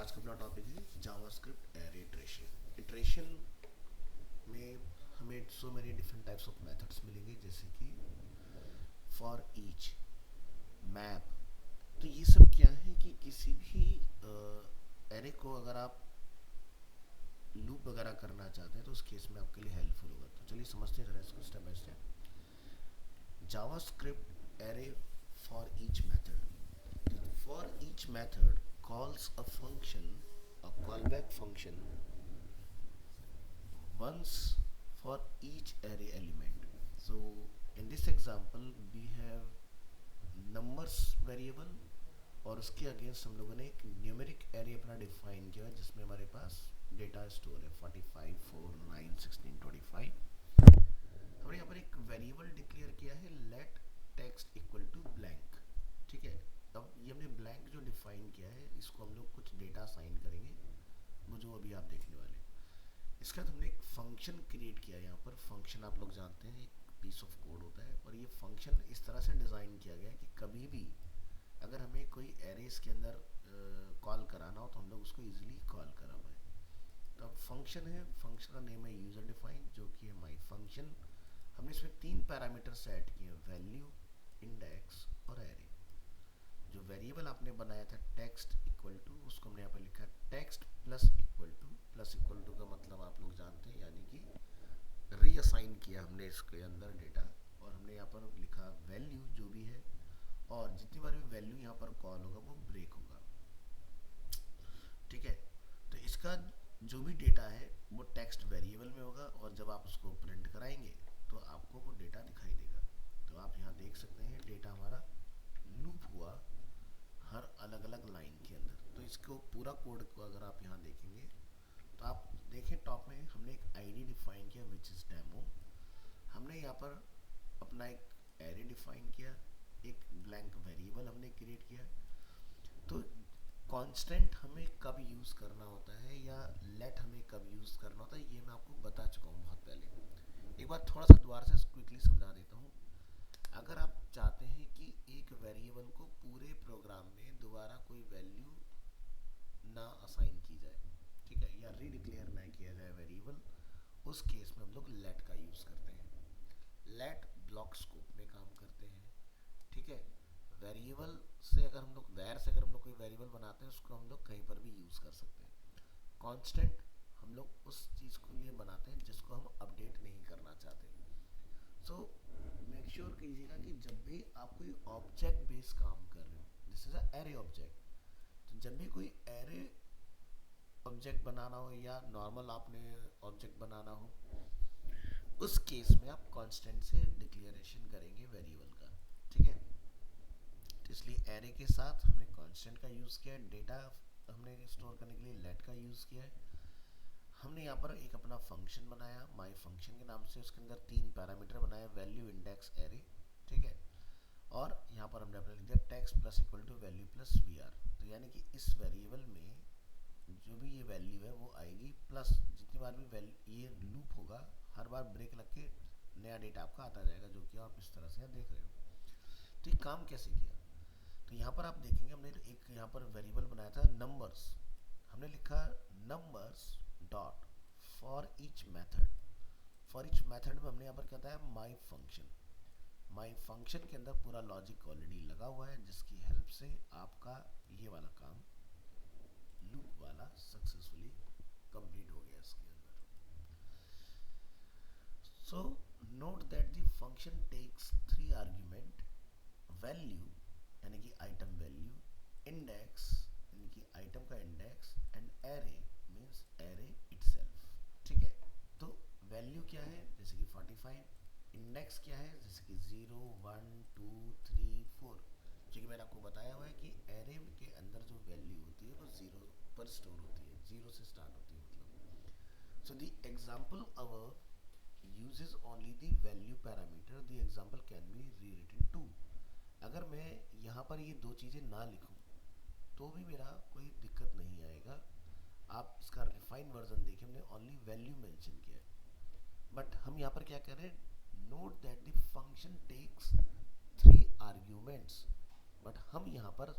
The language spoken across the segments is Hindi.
आज का अपना टॉपिक है जावास्क्रिप्ट एरे इटरेशन। इटरेशन में हमें so many different types of methods मिलेंगे, जैसे कि फॉर ईच, मैप। तो ये सब क्या है कि किसी भी एरे को अगर आप लूप वगैरह करना चाहते हैं तो उस केस में आपके लिए हेल्पफुल होगा। तो चलिए समझते हैं जरा इसको step by step. JavaScript array for each method. For each method calls a function, a callback function, once for each array element. So in this example we have numbers variable और उसके अगेंस्ट हम लोगों ने एक न्यूमेरिक एरे अपना डिफाइन किया है जिसमें हमारे पास डेटा स्टोर है 45, 4, 9, 16, 25। हमने यहाँ पर एक वेरिएबल डिक्लेयर किया है let text equal to blank. ठीक है, अब ये हमने ब्लैंक जो डिफाइन किया है इसको हम लोग कुछ डेटा साइन करेंगे, वो जो अभी आप देखने वाले हैं। इसके बाद हमने एक फंक्शन क्रिएट किया है। यहाँ पर फंक्शन आप लोग जानते हैं एक पीस ऑफ कोड होता है, और ये फंक्शन इस तरह से डिज़ाइन किया गया है कि कभी भी अगर हमें कोई एरेस के अंदर कॉल कराना हो तो हम लोग उसको इजीली कॉल करा पाए। तो अब फंक्शन है, फंक्शन का नेम है यूजर डिफाइन, जो कि है माई फंक्शन। हमने इसमें 3 पैरामीटर सेट किए हैं, वैल्यू, इंडेक्स और एरे। जो वेरिएबल आपने बनाया था टेक्स्ट इक्वल टू, उसको हमने यहाँ पर लिखा text plus equal to. Plus equal to का मतलब आप लोग जानते हैं, यानी कि रीअसाइन किया हमने इसके अंदर डेटा, और हमने यहाँ पर लिखा वैल्यू जो भी है, और जितनी बार भी वैल्यू यहाँ पर कॉल होगा वो ब्रेक होगा। ठीक है, तो इसका जो भी डेटा है वो टेक्स्ट वेरिएबल में होगा, और जब आप उसको प्रिंट कराएंगे तो आपको वो डेटा दिखाई देगा। तो आप यहाँ देख सकते हैं डेटा हमारा लूप हुआ हर अलग अलग लाइन के अंदर। तो इसको पूरा कोड को अगर आप यहाँ देखेंगे तो आप देखें टॉप में हमने एक आईडी डिफाइन किया विच इज़ डेमो। हमने यहाँ पर अपना एक एरे डिफाइन किया, एक ब्लैंक वेरिएबल हमने क्रिएट किया। तो कांस्टेंट हमें कब यूज़ करना होता है या लेट हमें कब यूज़ करना होता है ये मैं आपको बता चुका हूँ बहुत पहले। एक बार थोड़ा सा दोबारा से क्विकली समझा देता हूँ। अगर आप चाहते हैं कि एक वेरिएबल को पूरे प्रोग्राम में दोबारा कोई वैल्यू ना असाइन की जाए, ठीक है, या रीडिक्लेयर ना किया जाए वेरिएबल, उस केस में हम लोग लेट का यूज़ करते हैं। लेट ब्लॉक स्कोप में काम करते हैं। ठीक है, वेरिएबल से अगर हम लोग वैर से अगर हम लोग कोई वेरिएबल बनाते हैं उसको हम लोग कहीं पर भी यूज़ कर सकते हैं। कांस्टेंट हम लोग उस चीज़ को लिए बनाते हैं जिसको हम अपडेट नहीं करना चाहते। सो मेक श्योर कीजिएगा कि जब भी आप कोई ऑब्जेक्ट बेस्ड काम कर रहे हो, this is a array object, तो जब भी कोई एरे ऑब्जेक्ट बनाना हो या नॉर्मल आपने ऑब्जेक्ट बनाना हो, उस केस में आप कांस्टेंट से डिक्लेरेशन करेंगे वेरिएबल का। ठीक है, तो इसलिए एरे के साथ हमने कांस्टेंट का यूज़ किया है, डेटा हमने स्टोर करने के लिए लेट का यूज़ किया है। हमने यहाँ पर एक अपना फंक्शन बनाया माई फंक्शन के नाम से, उसके अंदर 3 पैरामीटर बनाए, वैल्यू, इंडेक्स, एरे। ठीक है, और यहाँ पर हमने अपने लिख दिया text plus equal to value plus v r. तो यानी कि इस वेरिएबल में जो भी ये वैल्यू है वो आएगी, प्लस जितनी बार भी वैल्यू ये लूप होगा हर बार ब्रेक लग के नया डेटा आपका आता जाएगा, जो कि आप इस तरह से देख रहे हो। तो ये काम कैसे किया, तो यहाँ पर आप देखेंगे हमने एक यहाँ पर वेरिएबल बनाया था नंबर्स। हमने लिखा numbers dot for each method. For each method में हमने यहाँ पर क्या था माई फंक्शन। माई फंक्शन के अंदर पूरा लॉजिक ऑलरेडी लगा हुआ है, जिसकी हेल्प से आपका ये वाला काम लूप वाला सक्सेसफुली कंप्लीट हो गया इसके अंदर। So note that the function takes 3 argument, value यानी कि आइटम वैल्यू, इंडेक्स यानी कि आइटम का index, and array means array itself. ठीक है, तो वैल्यू क्या है जैसे कि 45, इंडेक्स क्या है जैसे कि 0, 1, 2, 3, 4, जो कि मैंने आपको बताया हुआ है कि एरे के अंदर जो वैल्यू होती है वो 0 पर स्टोर होती है, 0 से स्टार्ट होती है मतलब। So the example our uses only the value parameter, the example can be rewritten too। अगर मैं यहाँ पर ये दो चीज़ें ना लिखूँ तो भी मेरा कोई दिक्कत नहीं आएगा। आप इसका रिफाइंड वर्जन देखिए, हमने ओनली वैल्यू मेंशन किया है, बट हम यहाँ पर क्या कर रहे हैं, note that the function takes 3 arguments, but हम यहाँ पर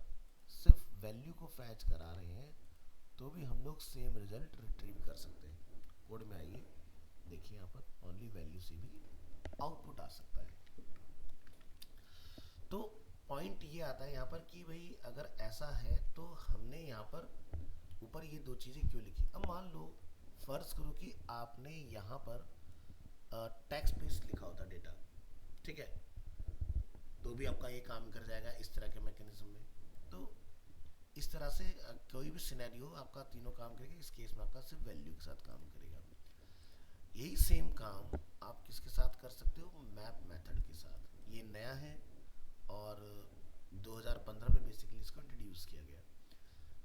सिर्फ वैल्यू को फैच करा रहे हैं, तो भी हम लोग सेम रिजल्ट रिट्रीव कर सकते हैं। कोड में आइए, देखिए यहाँ पर ओनली वैल्यू से भी आउटपुट आ सकता है। तो पॉइंट ये आता है यहाँ पर कि भाई अगर ऐसा है तो हमने यहाँ पर ऊपर ये दो चीज़ें क्यों लिखी। अब मान लो फर्ज करो कि आपने यहाँ पर टेक्स्ट बेस्ड लिखा होता डेटा, ठीक है, तो भी आपका ये काम कर जाएगा इस तरह के मैकेनिज्म में। तो इस तरह से कोई भी सिनेरियो आपका तीनों काम करेगा, इस केस में आपका सिर्फ वैल्यू के साथ काम करेगा। यही सेम काम आप किसके साथ कर सकते हो, मैप मेथड के साथ। ये नया है और 2015 में बेसिकली इसको इंट्रोड्यूस किया गया।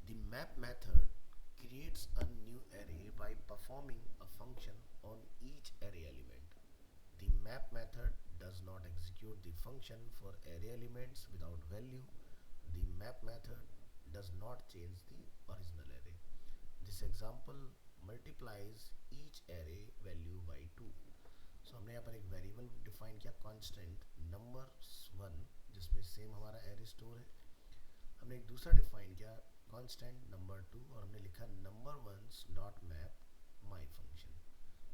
The map method creates a new array by performing a function on each array element. The map method does not execute the function for array elements without value. The map method does not change the original array. This example multiplies each array value by 2. So हमने यहाँ पर एक वेरिएबल डिफाइन किया कांस्टेंट नंबर 1, जिसमें सेम हमारा एरे स्टोर है। हमने एक दूसरा डिफाइन किया कांस्टेंट नंबर 2 और हमने लिखा number once dot map my function,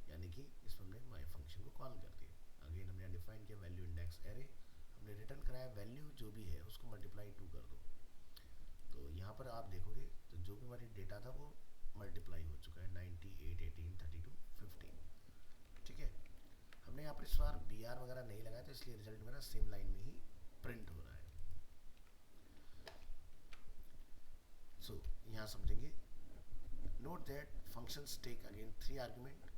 यानी कि इसमें हमने माई फंक्शन को कॉल कर दिया। अगेन हमने डिफाइन किया वैल्यू इंडेक्स एरे, हमने रिटर्न कराया वैल्यू जो भी है उसको मल्टीप्लाई 2 कर दो। तो यहाँ पर आप देखोगे तो जो भी हमारी डेटा था वो मल्टीप्लाई हो चुका है 98, 18, 32, 15, ठीक है। हमने यहाँ पर इस बार बी आर वगैरह नहीं लगाया तो इसलिए रिजल्ट मेरा सेम लाइन में ही प्रिंट हो रहा है। सो यहाँ समझेंगे, note that functions take again 3 argument,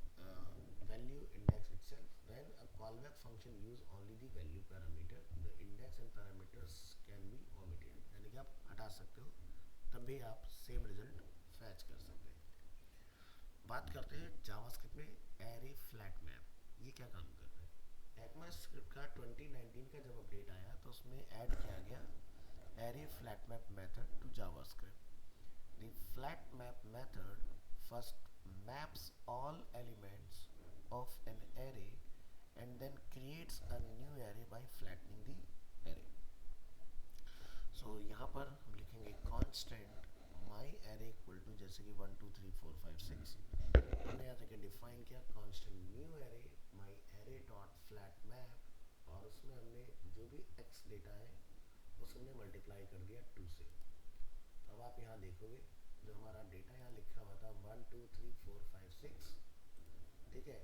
value, index itself. When a callback function use only the value parameter, the index and parameters can be omitted, यानी कि आप हटा सकते हो, तब भी आप सेम रिजल्ट फैच कर सकते हैं। बात करते हैं जावास्क्रिप्ट में एरे फ्लैट मैप, ये क्या काम कर रहा है। ECMAScript का 2019 का जब अपडेट आया तो उसमें ऐड किया गया array flat map method to JavaScript. The flat map method first maps all elements of an array and then creates a new array by flattening the array. So यहाँ पर हम लिखेंगे constant my array equal to जैसे कि 1 2 3 4 5 6, हमने यहाँ तक डिफाइन किया constant new array my array dot flat map और उसमें हमने जो भी x डेटा है उसको हमने मल्टीप्लाई कर दिया 2 से। अब आप यहाँ देखोगे जो हमारा डेटा यहाँ लिखा हुआ था 1 2 3 4 5 6, ठीक है,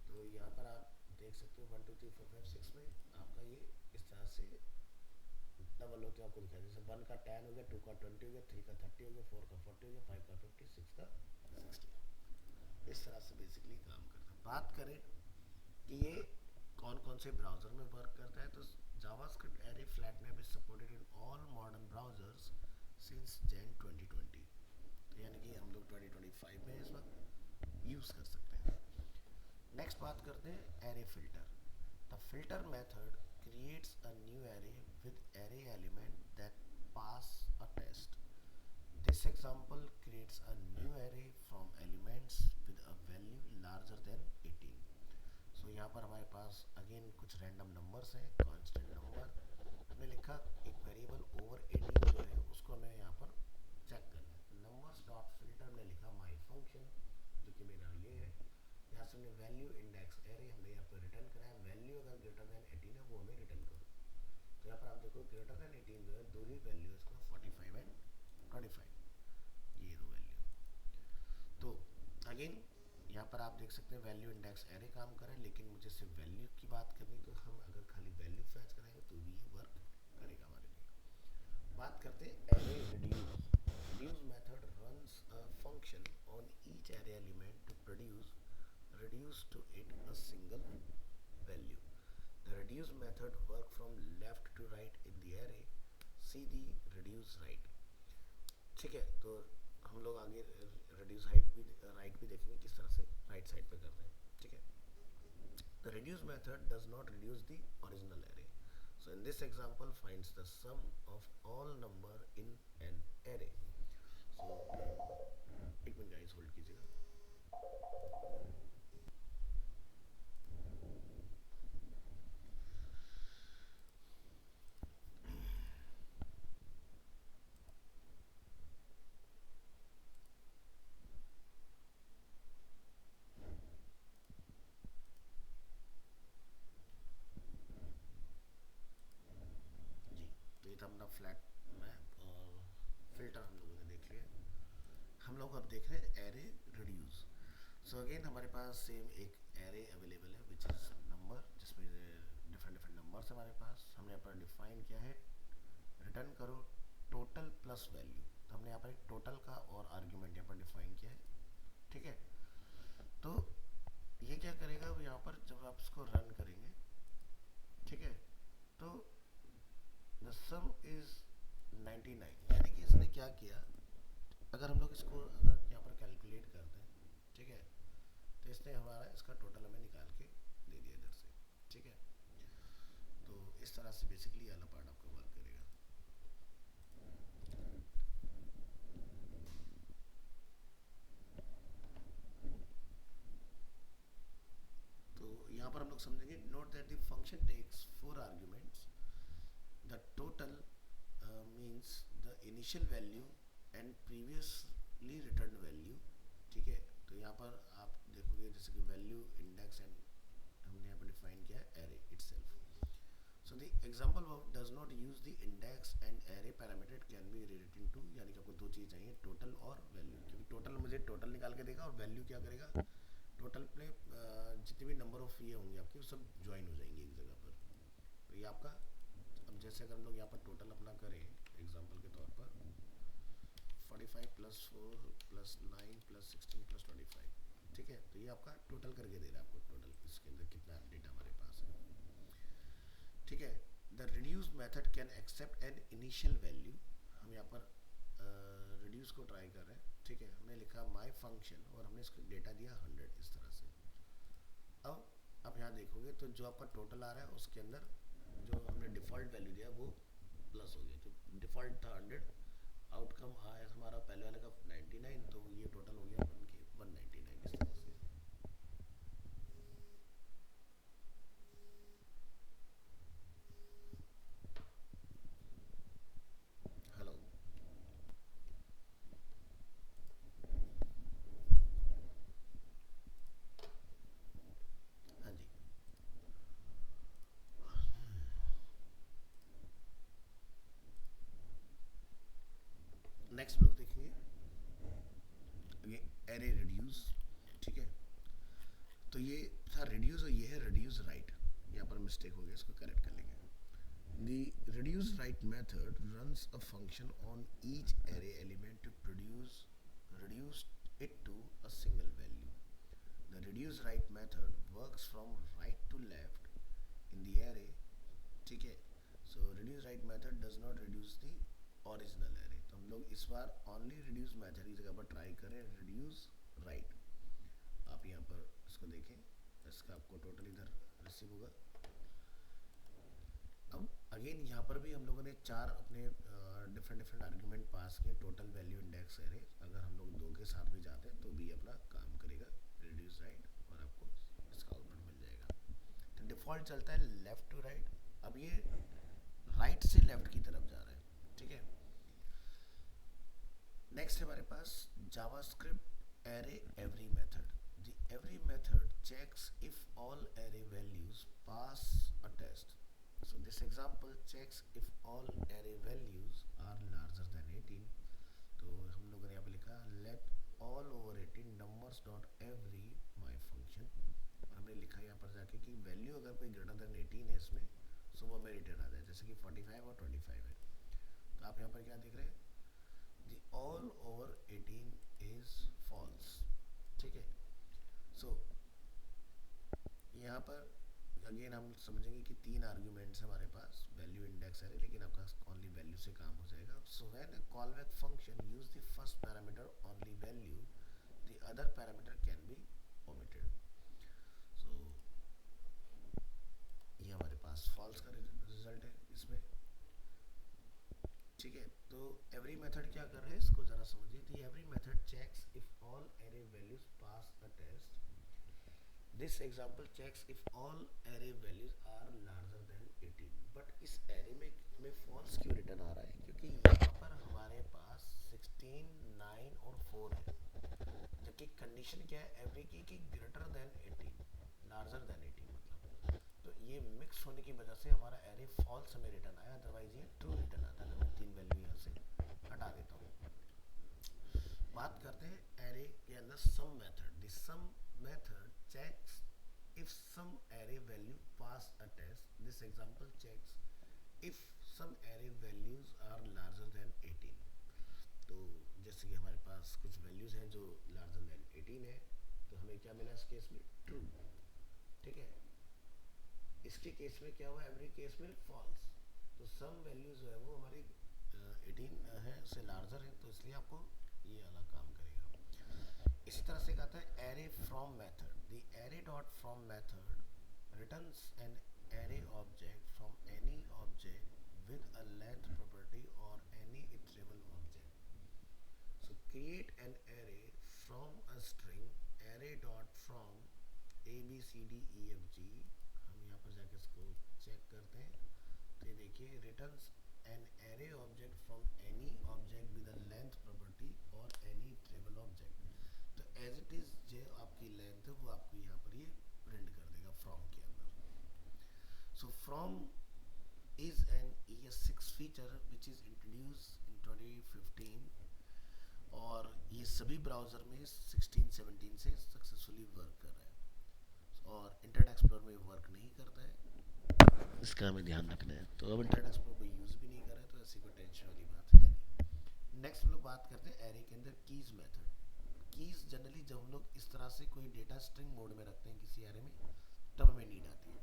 तो यहाँ पर आप देख सकते हो 1 2 3 4 5 6 में आपका ये इस तरह से डबल होते आपको दिखाई, जैसे 1 का 10 हो गया, 2 का 20 हो गया, 3 का 30 हो गया, 4 का 40 हो गया, 5 का 50, 6 का 60। इस तरह से बेसिकली काम करता है। बात करें कि ये कौन कौन से ब्राउज़र में वर्क करता है, तो JavaScript array flat map is supported in all modern browsers since Jan 2020, तो यानी कि हम लोग 2025 में इस वक्त यूज़ कर सकते हैं। नेक्स्ट बात करते हैं array filter. The filter method creates a new array with array element that pass a test. This example creates a new array from elements with a value larger than 18. So यहाँ पर हमारे पास अगेन कुछ रैंडम नंबर्स हैं, कांस्टेंट नंबर, हमने लिखा एक वेरिएबल ओवर 18 जो है उसको हमें यहाँ पर चेक करना है। नंबर्स डॉट फिल्टर में लिखा माई फंक्शन जो कि मेरा ये है, यहाँ से हमने वैल्यू इंडेक्स एरे हमने यहाँ पर रिटर्न कराया, वैल्यू अगर ग्रेटर देन 18 है वो हमें रिटर्न करो। तो यहाँ पर आप देखो ग्रेटर देन 18 जो है दो ही वैल्यू है इसका 45 एंड 25, ये दो वैल्यू। तो अगेन यहाँ पर आप देख सकते हैं वैल्यू इंडेक्स एरे काम करे, लेकिन मुझे सिर्फ वैल्यू की बात करनी, तो हम अगर खाली वैल्यू फैच करेंगे तो भी ये वर्क करेगा हमारे लिए। बात करते हैं array reduce. Reduce method runs a function on each array element to produce reduce to it a single value. The reduce method work from left to right in the array. See the reduce right, ठीक है। तो हम लोग आगे reduce height भी right भी देखेंगे किस तरह से right side पे करते हैं, ठीक है। The reduce method does not reduce the original array. So in this example finds the sum of all number in an array. So एक मिनट guys hold कीजिएगा। फ्लैट मैप और फिल्टर हम लोगों ने देख लिया। हम लोग अब देख रहे हैं एरे रिड्यूस। सो अगेन हमारे पास सेम एक एरे अवेलेबल है विच इज़ नंबर, जिसमें डिफरेंट डिफरेंट नंबर्स हमारे पास। हमने यहाँ पर डिफाइन किया है रिटर्न करो टोटल प्लस वैल्यू। तो हमने यहाँ पर एक टोटल का और आर्ग्यूमेंट यहाँ पर डिफाइन किया है, ठीक है। तो ये क्या करेगा, यहाँ पर जब आप इसको रन करेंगे, ठीक है, तो द सम इज 99, यानी कि इसने क्या किया, अगर हम लोग इसको अगर यहाँ पर कैलकुलेट करते हैं, ठीक है, तो इसने हमारा इसका टोटल हमें निकाल के दे दिया इधर से, ठीक है। तो इस तरह से बेसिकली वाला पार्ट आपका वर्क करेगा। तो यहाँ पर हम लोग समझेंगे, note that the function takes 4 arguments. The total means the initial value and previously return value, ठीक है। तो यहाँ पर आप देखोगे जैसे कि वैल्यू इंडेक्स एंड हमने यहाँ पर डिफाइन किया है array itself. So the example above does not use the index and array parameter can be related to, यानी कि आपको दो चीज़ चाहिए, टोटल और वैल्यू, क्योंकि टोटल मुझे टोटल निकाल के देगा और वैल्यू क्या करेगा, टोटल पे जितने भी नंबर ऑफ ये होंगे आपके वो सब ज्वाइन हो जाएंगे एक जगह पर। तो ये आपका, अब जैसे अगर हम लोग यहाँ पर टोटल अपना करें एग्जांपल के तौर पर 45 प्लस 4 प्लस 9 प्लस 16 प्लस 25, ठीक है। तो ये आपका टोटल करके दे रहा है आपको, टोटल इसके अंदर कितना डेटा हमारे पास है, ठीक है। The reduce method can accept an initial value. हम यहाँ पर रिड्यूस को ट्राई कर रहे हैं, ठीक है। हमने लिखा माई फंक्शन और हमने इसको डेटा दिया 100 इस तरह से। अब आप यहाँ देखोगे तो जो आपका टोटल आ रहा है उसके अंदर जो हमने डिफ़ॉल्ट वैल्यू दिया वो प्लस हो गया, जो डिफ़ॉल्ट था 100, आउटकम आया हमारा पहले वाले का 99, तो ये टोटल हो गया 199 इस तरह से। हेलो, हाँ जी। नेक्स्ट लोग देखेंगे ये एरे रिड्यूस, ठीक है। तो ये था रिड्यूस और ये है रिड्यूस राइट। यहाँ पर मिस्टेक हो गया, इसको करेक्ट कर लेंगे। The reduce write method runs a function on each array element to reduce it to a single value. The reduce write method works from right to left in the array, ठीक है। So reduce write method does not reduce the original array। तो हम लोग इस बार only reduce method की जगह पर ट्राई करें reduce write। आप यहाँ पर इसको देखें, इसका आपको टोटल इधर रिसीव होगा। अब अगेन यहाँ पर भी हम लोगों ने 4 अपने डिफरेंट डिफरेंट आर्ग्यूमेंट पास किए, टोटल वैल्यू इंडेक्स एरे। अगर हम लोग 2 के साथ भी जाते हैं तो भी अपना काम करेगा रिड्यूस राइट और आपको इसका आउटपुट मिल जाएगा। तो डिफ़ॉल्ट चलता है लेफ़्ट टू राइट, अब ये राइट से लेफ़्ट की तरफ जा रहा है, ठीक है। नेक्स्ट है हमारे पास JavaScript array every method. The every method checks if all array values pass a test. So this example checks if all array values are larger than 18। तो हम लोगों ने यहाँ पे लिखा let all over 18 numbers dot every my function, और हमने लिखा यहाँ पर जाके कि वैल्यू अगर कोई ग्रेटर देन 18 है इसमें, सो वो हमें रिटर्न आ जाए, जैसे कि 45 और 25 है। तो आप यहाँ पर क्या देख रहे हैं, the all over 18 is false, ठीक है। सो यहाँ पर अगेन हम समझेंगे कि 3 आर्ग्यूमेंट्स हमारे पास, वैल्यू इंडेक्स है लेकिन आपका ओनली वैल्यू से काम हो जाएगा। So when a callback function use the first parameter only value, the other parameter can be omitted. So ये हमारे पास फॉल्स का रिजल्ट है इसमें, ठीक है। तो एवरी मेथड क्या कर रहा है इसको जरा समझिए। The every method checks if all array values pass a test. This example checks if all array values are larger than 18। But इस एरे में फॉल्स क्यों रिटर्न आ रहा है, क्योंकि यहाँ पर हमारे पास 16, 9 और 4 है, जबकि कंडीशन क्या है एवरी की कि ग्रेटर देन 18, लार्जर देन 18 मतलब। तो ये मिक्स होने की वजह से हमारा एरे फॉल्स हमें रिटर्न आया, अदरवाइज ये ट्रू रिटर्न आता है। मैं 3 वैल्यू यहाँ से हटा देता हूँ। बात करते हैं एरे के अंदर some method. The some method checks if some array value pass a test. This example checks if some array values are larger than 18. तो जैसे कि हमारे पास कुछ वैल्यूज हैं जो लार्जर देन 18 है, तो हमें क्या मिला इस केस में? ट्रू। ठीक है, इसके केस में क्या हुआ? एवरी केस में फॉल्स। तो सम वैल्यूज जो है वो हमारी 18 है से लार्जर है, तो इसलिए आपको ये वाला काम करेगा। इसी तरह से कहता है array from method. The array dot from method returns an array object from any object with a length property और any iterable object. So create an array from a string array dot from A B C D E F G. हम यहाँ पर जाके इसको चेक करते हैं, तो ये देखिए returns an array object from any object with a length property और एनी इटरेबल ऑब्जेक्ट। तो एज इट इज जो आपकी लेंथ है वो आपको यहाँ पर ये प्रिंट कर देगा फ्रॉम के अंदर। So from is an ES6 feature which is introduced in 2015 और ये सभी ब्राउज़र में 16-17 से सक्सेसफुली वर्क कर रहा है, और इंटरनेट एक्सप्लोरर में वर्क नहीं करता है, इसका हमें ध्यान रखना है। तो अब इंटरनेट एक्सप्लोरर को यूज़ भी नहीं कर रहे हैं, तो ऐसी कोई टेंशन वाली बात है नहीं। नेक्स्ट हम लोग बात करते हैं एरे के अंदर कीज़ मेथड। कीज़ जनरली जब हम लोग इस तरह से कोई डेटा स्ट्रिंग मोड में रखते हैं किसी एरे में, तब हमें नीड आती है।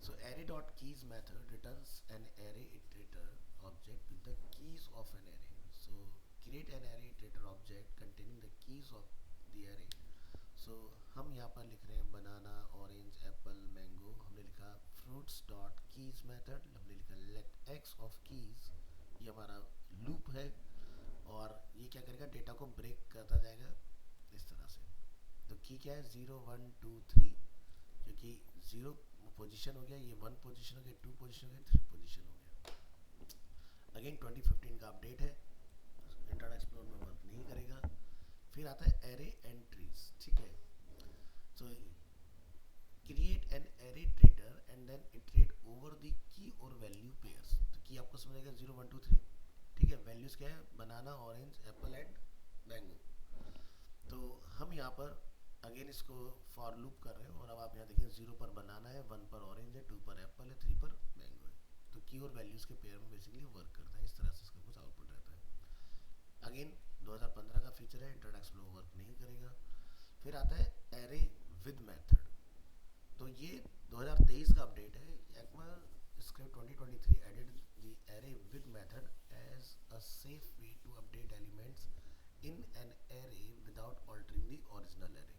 So array.keys method returns an array iterator object with the keys of an array. So create an array iterator object containing the keys of the array. So हम यहाँ पर लिख रहे हैं बनाना, ऑरेंज, एप्पल, मैंगो। हमने लिखा fruits dot keys method, हमने लिखा let x of keys, ये हमारा लूप है, और ये क्या करेगा? डेटा को ब्रेक करता जाएगा इस तरह से। तो की क्या है? 0 1 2 3, क्योंकि 0 पोजीशन हो गया, ये 1 पोजीशन हो गया, 2 पोजीशन हो गया, 3 पोजीशन हो गया। अगेन 2015 का अपडेट है, इंटरनेट एक्सप्लोरर में वर्क नहीं करेगा। फिर आता है एरे एंट्रीज। ठीक है, so create an array iterator and then iterate over the key और वैल्यू पेयर्स। तो की आपको समझ आएगा 0 1 2 3। ठीक है, वैल्यूज क्या है? बनाना, ऑरेंज, एप्पल एंड मैंगो। तो हम यहाँ पर अगेन इसको फॉर लूप कर रहे हैं, और अब आप यहाँ देखिए 0 पर बनाना है, 1 पर ऑरेंज है, 2 पर एप्पल है, 3 पर मैंगो है। तो की और वैल्यूज़ के पेयर में बेसिकली वर्क करता है, इस तरह से इसका कुछ आउटपुट रहता है। अगेन 2015 का फीचर है, इंटरनेट एक्सप्लोरर वर्क नहीं करेगा। फिर आता है एरे विद मेथड। तो ये 2023 का अपडेट है। ECMA script 2023 added the array with method as a safe way to update elements in an array without altering the original array.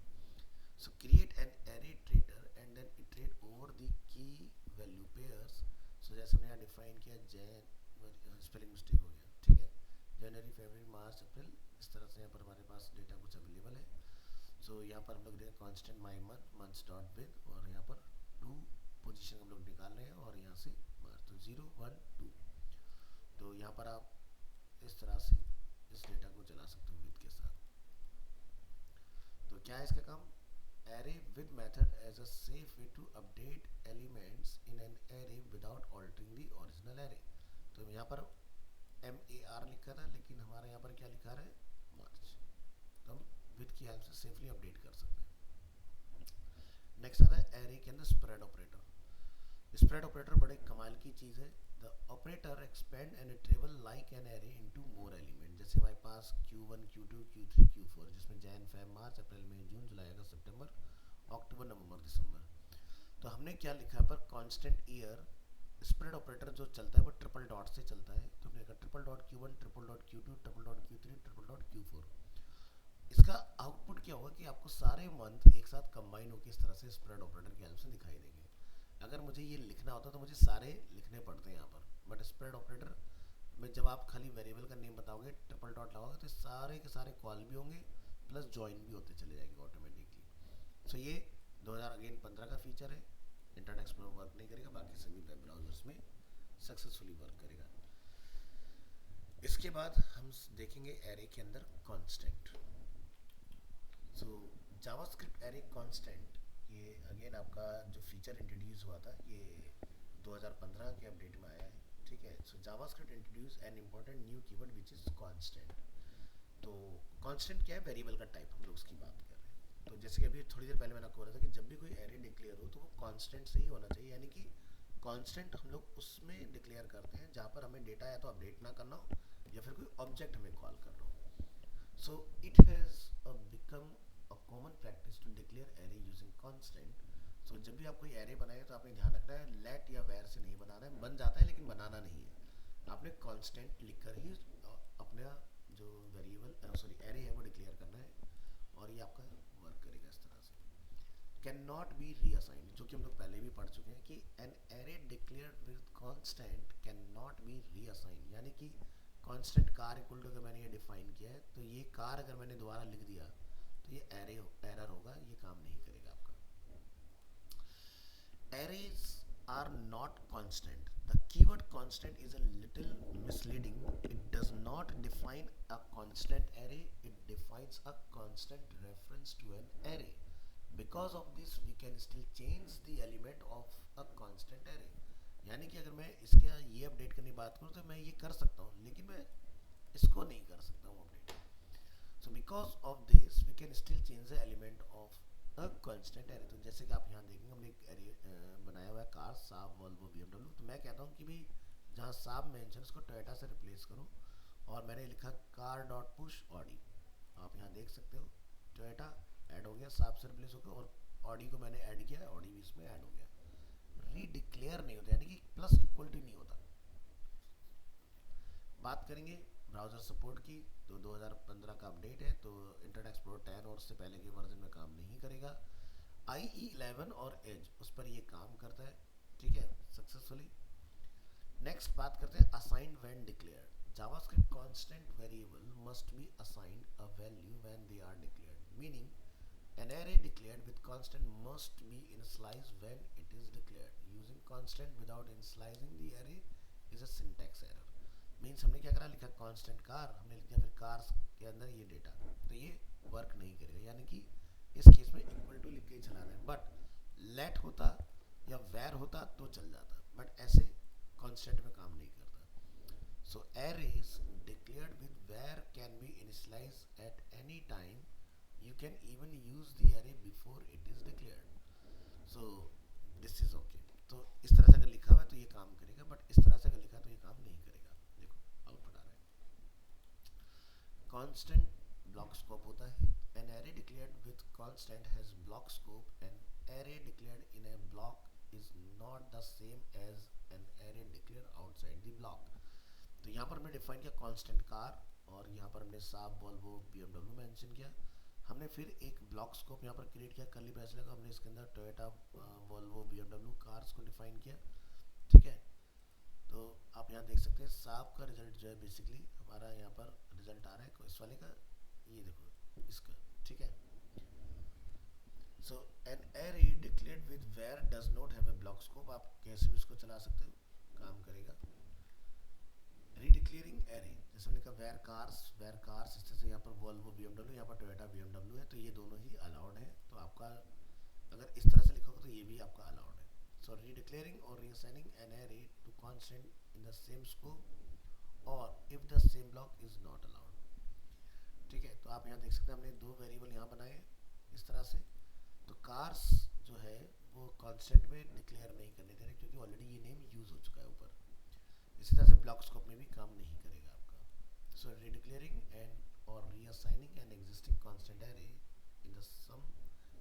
So create an array iterator and then iterate over the key value pairs. So जैसे हमने यहाँ डिफाइन किया, स्पेलिंग मिस्टेक हो गया, ठीक है, जनवरी, फरवरी, मार्च, अप्रैल, इस तरह से यहाँ पर हमारे पास डेटा कुछ अवेलेबल है। सो यहाँ पर हम लोग देखें constant my month, months dot with, और यहाँ पर 2 पोजीशन हम लोग निकाल रहे हैं, और यहाँ से मार्च, तो 0 1 2। तो यहाँ पर आप इस तरह से इस डेटा को चला सकते हो विद के साथ। तो क्या है इसका काम? Array with method as a safe way to update elements in an array without altering the original array. तो यहाँ पर MAR लिखा था, लेकिन हमारे यहाँ पर क्या लिखा है? मार्च। तो हम विद की हेल्प से सेफली अपडेट कर सकते हैं। नेक्स्ट आता है एरे के अंदर स्प्रेड ऑपरेटर। स्प्रेड ऑपरेटर बड़े कमाल की चीज़ है। The operator expand an iterable like an array into more element. जैसे हमारे पास Q1 Q2 Q3 Q4, जिसमें Jain, Feb, March, April, May, June, July, August, September, October, November, December. तो हमने क्या लिखा है पर कांस्टेंट ईयर। स्प्रेड ऑपरेटर जो चलता है वो ट्रिपल डॉट से चलता है, तो हमने कहा triple dot Q1, triple dot Q2, triple dot Q3, triple dot Q4। इसका आउटपुट क्या होगा कि आपको सारे मंथ एक साथ कंबाइन होकर इस तरह से स्प्रेड ऑपरेटर की हेल्प से दिखाई देंगे। अगर मुझे ये लिखना होता तो मुझे सारे लिखने पड़ते हैं यहाँ पर, बट स्प्रेड ऑपरेटर में जब आप खाली वेरिएबल का नेम बताओगे, ट्रिपल डॉट लगाओगे, तो सारे के सारे कॉल भी होंगे प्लस ज्वाइन भी होते चले जाएंगे ऑटोमेटिकली। सो ये 2015 का फीचर है। इंटरनेट एक्सप्लोरर वर्क नहीं करेगा, बाकी सभी वेब ब्राउजर्स में सक्सेसफुली वर्क करेगा। इसके बाद हम देखेंगे एरे के अंदर कांस्टेंट। सो जावास्क्रिप्ट एरे कांस्टेंट ये अगेन आपका जो फीचर इंट्रोड्यूस हुआ था ये 2015 के अपडेट में आया है, ठीक है। So JavaScript introduce an important new keyword which is constant. तो कांस्टेंट क्या है, वेरिएबल का टाइप, हम लोग उसकी बात कर रहे हैं। तो जैसे कि अभी थोड़ी देर पहले मैंने आपको बोला था कि जब भी कोई एरे डिक्लेयर हो तो वो कांस्टेंट से ही होना चाहिए, यानी कि कांस्टेंट हम लोग उसमें डिक्लेयर करते हैं जहाँ पर हमें डेटा या तो अपडेट ना करना हो या फिर कोई ऑब्जेक्ट हमें कॉल करना हो। So it has become a common practice to declare array using constant. So जब भी आप कोई array बनाए तो आपने ध्यान रखना है let या where से नहीं बनाना है, बन जाता है लेकिन बनाना नहीं है। आपने constant लिखकर ही अपना जो वेरिएबल सॉरी array है वो डिक्लेयर करना है, और ये आपका वर्क करेगा इस तरह से। कैन नॉट बी रीअसाइंड, जो कि हम लोग पहले भी पढ़ चुके हैं कि an array declared with constant can not be reassigned, यानी कि कांस्टेंट कार इक्वल टू, अगर मैंने ये डिफाइन किया है तो ये कार अगर मैंने दोबारा लिख दिया तो ये एरर होगा, ये काम नहीं करेगा आपका। Arrays are not constant. The keyword constant is a little misleading. It does not define a constant array, it defines a constant reference to an array. Because of this we can still change the element of a constant array. यानी कि अगर मैं इसके ये अपडेट करने की बात करूँ तो मैं ये कर सकता हूँ, लेकिन मैं इसको नहीं कर सकता हूँ update. So because of this we can still change the element of a constant array. तो जैसे कि आप यहाँ देखेंगे हमने एक एरे बनाया हुआ है कार साब वॉल्वो बीएमडब्ल्यू, तो मैं कहता हूँ कि भाई जहाँ साब मेंशन उसको टोयोटा से रिप्लेस करो, और मैंने लिखा कार डॉट पुश ऑडी। आप यहाँ देख सकते हो टोयोटा ऐड हो गया, साब से रिप्लेस हो गया, और ऑडी को मैंने ऐड किया है, ऑडी भी इसमें ऐड हो गया। रीडिक्लेयर नहीं होता, यानी कि प्लस इक्वलिटी नहीं होता। बात करेंगे ब्राउज़र सपोर्ट की, तो 2015 का अपडेट है, तो इंटरनेट एक्सप्लोरर 10 और उससे पहले के वर्जन में काम नहीं करेगा। IE 11 और एज उस पर ये काम करता है, ठीक है, सक्सेसफुली। नेक्स्ट बात करते हैं assigned when declared. JavaScript constant variable must be assigned a value when they are declared, meaning an array declared with constant must be initialized when it is declared. Using constant without initializing the array is a syntax error. Means हमने क्या करा, लिखा कांस्टेंट कार, हमने लिख दिया फिर कार्स के अंदर ये डेटा, तो ये वर्क नहीं करेगा। यानी कि इस केस में इक्वल टू लिख के ही चलाना है, बट लेट होता या वेर होता तो चल जाता, बट ऐसे कांस्टेंट में काम नहीं करता। सो arrays declared with where can be initialized at any time. You can even use the array before it is declared. So this is okay. तो इस तरह से अगर लिखा हुआ है तो ये काम करेगा, बट इस तरह से अगर लिखा तो ये काम नहीं करेगा। देखो आउटपुट आ रहा है। कांस्टेंट ब्लॉक स्कोप होता है। An array declared with constant has block scope. An array declared in a block is not the same as an array declared outside the block. तो यहाँ पर हमने डिफाइन किया कांस्टेंट कार, और यहाँ पर हमने साब वॉल्वो बीएमडब्ल्यू मेंशन किया। हमने फिर एक ब्लॉक स्कोप यहाँ पर क्रिएट किया, कर्ली ब्रैकेट लगा, हमने इसके अंदर टोयोटा वॉल्वो बीएमडब्ल्यू कार्स को डिफाइन किया, ठीक है। तो आप यहाँ देख सकते हैं साब का रिजल्ट जो है बेसिकली हमारा यहाँ पर रिजल्ट आ रहा है इस वाले का, ये देखो इसका, ठीक है। So an array declared with var does not have a block scope, आप कैसे भी इसको चला सकते हो, काम करेगा। रीडिक्लेयरिंग एरे, जैसे हमने कहा वेयर कार्स, इस तरह से यहाँ पर वॉल्वो बीएमडब्ल्यू, यहाँ पर टोयोटा बीएमडब्ल्यू है, तो ये दोनों ही अलाउड है। तो आपका अगर इस तरह से लिखोगे तो ये भी आपका अलाउड है। सो रीडिक्लेयरिंग और reassigning an array to constant in the same scope और if the same block is not allowed, ठीक है। तो आप यहाँ देख सकते हैं हमने दो वेरिएबल यहाँ बनाए इस तरह से। तो कार्स जो है वो कांस्टेंट में डिक्लेयर नहीं करने दे रहे, क्योंकि ऑलरेडी ये नेम यूज हो चुका है ऊपर। इसी तरह से ब्लॉक स्कोप में भी काम नहीं करेगा आपका। सो रीडिक्लेयरिंग एंड और reassigning an existing constant array in the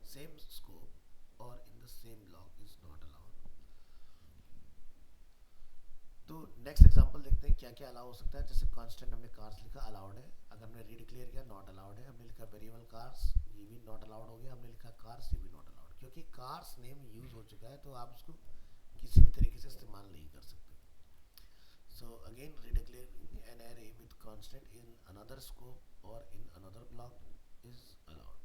same scope और in the same block is not allowed. तो नेक्स्ट एग्जांपल देखते हैं क्या क्या अलाउ हो सकता है। जैसे कांस्टेंट हमने कार्स लिखा, अलाउड है। अगर हमने रीडिक्लेयर किया, नॉट अलाउड है। हमने लिखा वेरिएबल कार्स, ये भी नॉट अलाउड हो गया। हमने लिखा कार्स, ये भी नॉट अलाउड, क्योंकि कार्स नेम यूज हो चुका है, तो आप उसको किसी भी तरीके से इस्तेमाल नहीं कर सकते। So again redeclaring an array with constant in another scope or in another block is allowed,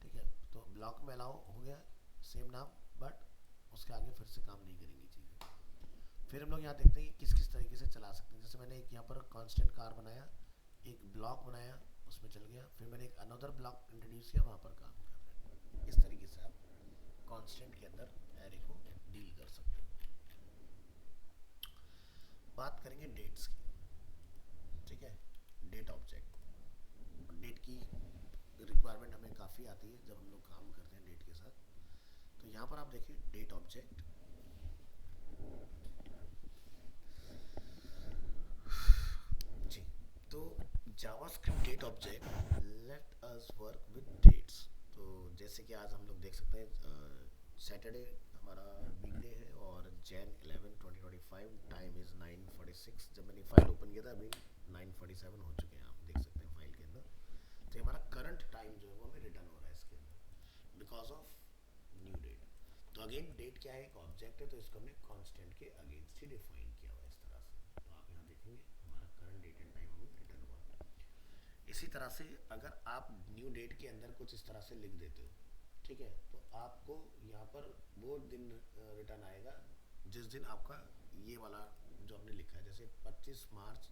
ठीक है। तो ब्लॉक में अलाउ हो गया सेम नाम, बट उसके आगे फिर से काम नहीं करेंगी चीज़ें। फिर हम लोग यहाँ देखते हैं कि किस किस तरीके से चला सकते हैं। जैसे मैंने एक यहाँ पर कांस्टेंट कार बनाया, एक ब्लॉक बनाया, उसमें चल गया, फिर मैंने एक अनदर ब्लॉक इंट्रोड्यूस किया, वहाँ पर काम कर रहे हैं। इस तरीके से आप कांस्टेंट के अंदर एरे को डील कर सकते हो। बात करेंगे डेट्स की, ठीक है। डेट ऑब्जेक्ट, डेट की रिक्वायरमेंट हमें काफ़ी आती है जब हम लोग काम करते हैं डेट के साथ। तो यहाँ पर आप देखिए डेट ऑब्जेक्ट, जी। तो JavaScript date object let us work with dates. तो जैसे कि आज हम लोग देख सकते हैं सैटरडे हमारा वीकडे है और जैन 11 2025, टाइम इज़ 9:46। जब मैंने फाइल ओपन किया था अभी 9:47 हो चुके हैं, आप देख सकते हैं फाइल के अंदर। तो हमारा करंट टाइम जो है वो हमें रिटर्न हो रहा है इसके अंदर बिकॉज ऑफ न्यू डेट। तो अगेन डेट क्या है, एक ऑब्जेक्ट है, तो इसको हमने कांस्टेंट के अगेंस्ट ही डिफाइन किया हुआ है इस तरह से। तो आप यहाँ देखेंगे हमारा करंट डेट एंड टाइम हमें रिटर्न हुआ। इसी तरह से अगर आप न्यू डेट के अंदर कुछ इस तरह से लिख देते हो, ठीक है, तो आपको यहाँ पर वो दिन रिटर्न आएगा जिस दिन आपका ये वाला जो हमने लिखा है, जैसे 25 मार्च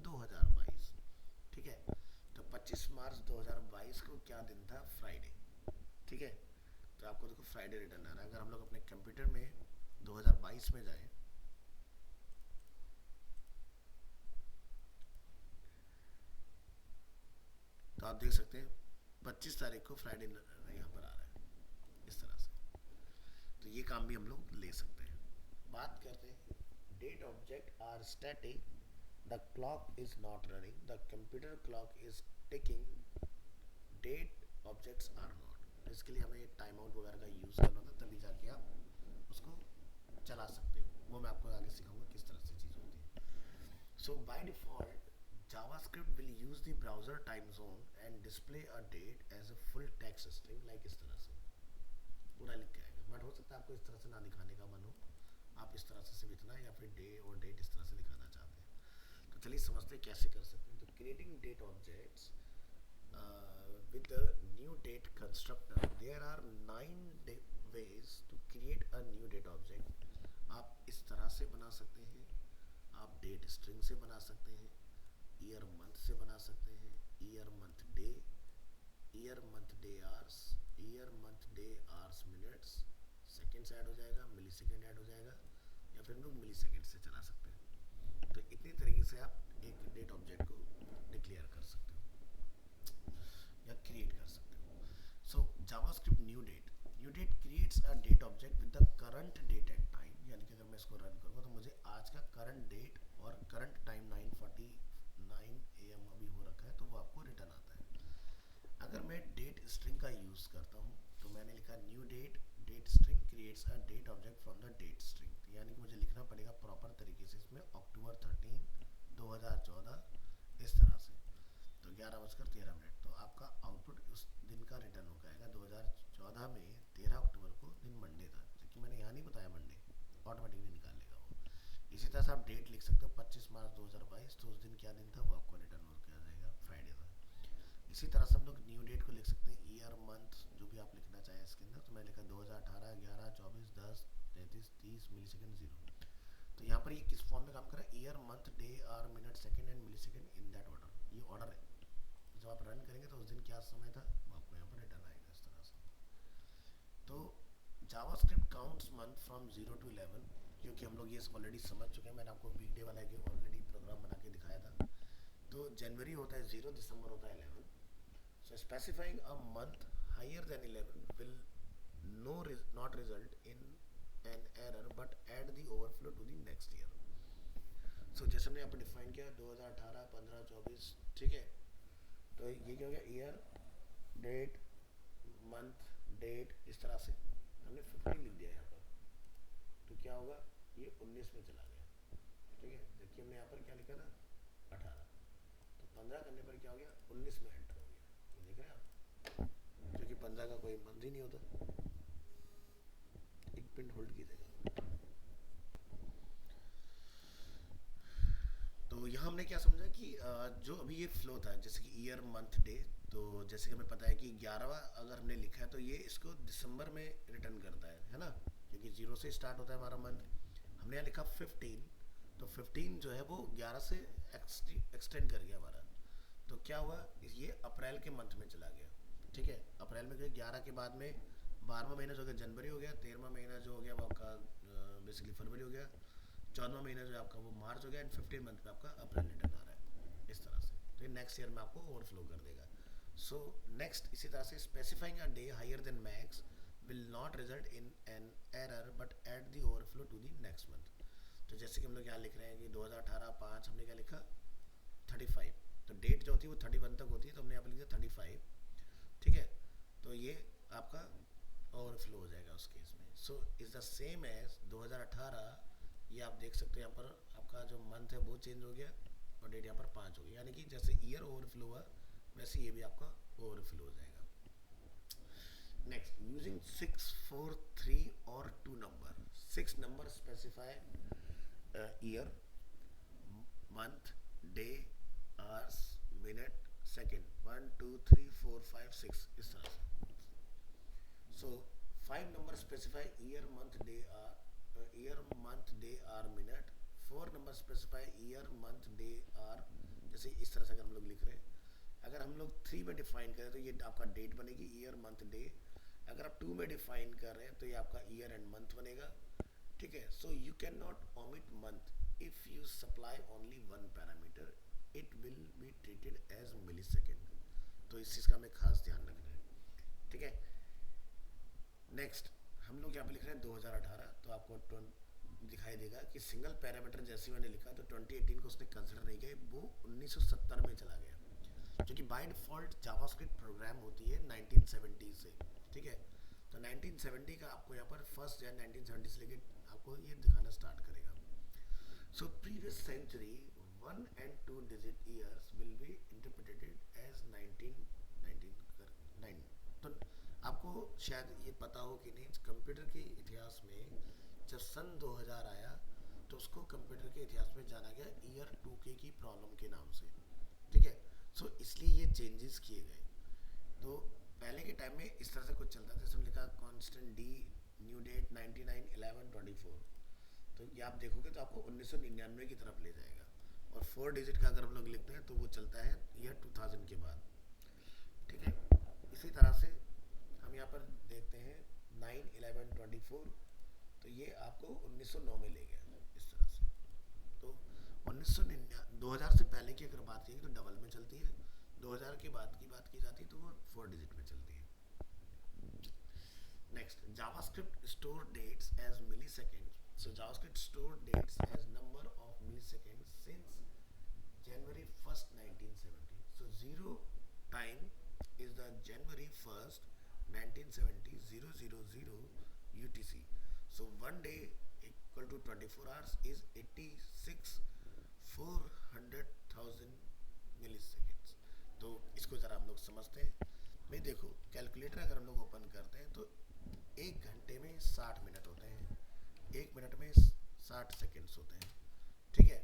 2022, ठीक है। तो 25 मार्च 2022 को क्या दिन था, फ्राइडे, ठीक है। तो आपको देखो फ्राइडे रिटर्न आ रहा है। अगर हम लोग अपने कंप्यूटर में 2022 में जाएं, तो आप देख सकते हैं 25 तारीख को फ्राइडे यहाँ पर आ रहा है इस तरह से। तो ये काम भी हम लोग ले सकते हैं। बात करते हैं date object are static, the clock is not running, the computer clock is ticking, date objects are not. तो इसके लिए हमें टाइम आउट वगैरह का यूज़ करना होता है, तभी जाके आप उसको चला सकते हो। वो मैं आपको आगे सिखाऊंगा किस तरह से चीज़ होती है। So by default JavaScript will use the browser time zone and display a date as a full text string, like इस तरह से पूरा लिख के आएगा। बट हो सकता है आपको इस तरह से ना दिखाने का मन हो, आप इस तरह से सिर्फ इतना या फिर डे और डेट इस तरह से दिखाना चाहते हैं। तो चलिए समझते हैं कैसे कर सकते हैं। तो creating date objects with the new date constructor, there are 9 ways to create a new date object। आप इस तरह से बना सकते हैं, आप डेट स्ट्रिंग से बना सकते हैं, ईयर मंथ से बना सकते हैं, year month day, year month day hours, year month day hours minutes, seconds add हो जाएगा, मिली सेकेंड ऐड हो जाएगा, या फिर हम लोग मिली सेकेंड से चला सकते हैं। तो इतनी तरीके से आप एक डेट ऑब्जेक्ट को डिक्लेयर कर सकते हो या क्रिएट कर सकते हो। So JavaScript new Date creates a date object with the current date and time. यानी कि अगर मैं इसको रन करूँगा तो मुझे आज का करंट डेट और करंट टाइम 9:49 AM अभी हो रखा है, तो वो आपको रिटर्न आता है। अगर मैं डेट स्ट्रिंग का यूज़ करता हूँ तो मैंने लिखा new date, date string creates a date object from the date string. यानी कि मुझे लिखना पड़ेगा प्रॉपर तरीके से इसमें अक्टूबर 13 2014 इस तरह से। तो 11:13। तो आपका आउटपुट उस दिन का रिटर्न हो जाएगा 2014 में 13 अक्टूबर को, दिन मंडे था, जबकि मैंने यहाँ नहीं बताया मंडे, ऑटोमेटिकली निकाल लेगा वो। इसी तरह से आप डेट लिख सकते हो 25 मार्च 2022, तो उस दिन क्या दिन था वो आपको रिटर्न हो आ जाएगा, फ्राइडे था। इसी तरह से हम लोग न्यू डेट को लिख सकते हैं, ईयर मंथ जो भी आप लिखना चाहें इसके अंदर। तो मैंने लिखा 2018 11 24 10 33 30 मिली सेकेंड 0। तो यहाँ पर ये किस फॉर्म में काम कर रहा है, year month day hour minute second and millisecond in that order, ये ऑर्डर है। जब आप रन करेंगे तो उस दिन क्या समय था वो आपको यहाँ पर रिटर्न आएगा इस तरह से। तो JavaScript counts month from 0 to 11, क्योंकि हम लोग ये ऑलरेडी समझ चुके हैं, मैंने आपको वीकडे वाला एक ऑलरेडी प्रोग्राम बना के दिखाया था। तो जनवरी होता है 0, दिसंबर होता है 11। So specifying a month higher than 11 will not result in an error but add the overflow to the next year. So जैसे हमने यहाँ पर डिफाइन किया 2018 15 24, ठीक है। तो ये क्या हो गया, ईयर डेट मंथ डेट, इस तरह से हमने 15 लिख दिया यहाँ पर। तो क्या होगा, ये 19 में चला गया, ठीक है। जबकि हमने यहाँ पर क्या लिखा था 18, तो 15 करने पर क्या हो गया, 19 में एंटर हो गया। ये देख रहे हैं आप, क्योंकि 15 का कोई मंथ ही नहीं होता। एक मिनट होल्ड कीजिएगा। तो यहाँ हमने क्या समझा कि जो अभी ये फ्लो था, जैसे कि ईयर मंथ डे, तो जैसे कि हमें पता है कि 11वां अगर हमने लिखा है तो ये इसको दिसंबर में रिटर्न करता है ना, क्योंकि 0 से स्टार्ट होता है हमारा मंथ। हमने यहाँ लिखा 15, तो 15 जो है वो 11 से एक्सटेंड कर गया हमारा। तो क्या हुआ, ये अप्रैल के मंथ में चला गया, ठीक है। अप्रैल में गए 11 के बाद में 12वां महीना जो हो गया जनवरी हो गया, 13वां महीना जो हो गया वो आपका बेसिकली फरवरी हो गया, 14वां महीना जो है आपका वो मार्च हो गया, एंड 15 मंथ में आपका अप्रैल रिटर्न आ रहा है इस तरह से। तो ये नेक्स्ट ईयर में आपको ओवरफ्लो कर देगा। सो नेक्स्ट इसी तरह से specifying a day higher than max will not result in an error but add the overflow to the next month. तो जैसे कि हम लोग यहाँ लिख रहे हैं कि 2018 5 हमने क्या लिखा 35, तो डेट जो होती है वो 31 तक होती है, तो हमने यहाँ पर लिखा 35, ठीक है। तो ये आपका ओवरफ्लो हो जाएगा उस केस में। So is the same as 2018, ये आप देख सकते हैं यहाँ पर आपका जो मंथ है वो चेंज हो गया और डेट यहाँ पर 5 हो गई, यानी कि जैसे ईयर ओवरफ्लो हुआ वैसे ये भी आपका ओवरफ्लो हो जाएगा। नेक्स्ट, यूजिंग 6 4 3 और 2 number, 6 number specify year, month, day, hours, minute, second, 1 2 3 4 5 6 इस तरह से। So 5 number specify year month day hour, year month day hour minute. 4 number specify year month day hour, जैसे इस तरह से अगर हम लोग लिख रहे हैं। अगर हम लोग 3 में डिफाइन करें तो ये आपका डेट बनेगी ईयर मंथ डे। अगर आप 2 में डिफाइन कर रहे हैं तो ये आपका ईयर एंड मंथ बनेगा, ठीक है। So you can not omit month if you supply only one parameter, it will be treated as millisecond. तो इस चीज़ का हमें खास ध्यान रखना है, ठीक है। नेक्स्ट हम लोग यहाँ पे लिख रहे हैं 2018, तो आपको दिखाई देगा कि सिंगल पैरामीटर जैसे मैंने लिखा तो 2018 को उसने कंसिडर नहीं किया, वो 1970 में चला गया, क्योंकि बाय डिफ़ॉल्ट जावास्क्रिप्ट प्रोग्राम होती है 1970 से, ठीक है। तो 1970 का आपको यहाँ पर 1 जनवरी 1970 से लेके आपको ये दिखाना स्टार्ट करेगा। So previous century 1 and 2 digit years will be interpreted as 1919। तो आपको शायद ये पता हो कि नहीं, कंप्यूटर के इतिहास में जब सन 2000 आया तो उसको कंप्यूटर के इतिहास में जाना गया ईयर 2K की प्रॉब्लम के नाम से, ठीक है। सो इसलिए ये चेंजेस किए गए। तो पहले के टाइम में इस तरह से कुछ चलता था, जैसे लिखा कांस्टेंट डी न्यू डेट 99 11 24, तो ये आप देखोगे तो आपको 1999 की तरफ ले जाएगा। और 4 डिजिट का अगर हम लोग लिखते हैं तो वो चलता है ईयर 2000 के बाद, ठीक है। इसी तरह से हम यहाँ पर देखते हैं 9 11 24, तो ये आपको 1909 में ले गया इस तरह से। तो 1999 2000 से पहले की अगर बात की तो डबल में चलती है, 2000 के बाद की बात की जाती है तो वो 4 डिजिट में चलती है। Next, JavaScript store dates as milliseconds. So JavaScript store dates as number of milliseconds since January 1st 1970. So 0 time is the January 1st 1970 000 UTC. So 1 day equal to 24 hours is 86 400,000 milliseconds. तो इसको ज़रा हम लोग समझते हैं। भाई देखो, कैलकुलेटर अगर हम लोग ओपन करते हैं तो 1 घंटे में 60 मिनट होते हैं, 1 मिनट में 60 सेकेंड्स होते हैं, ठीक है।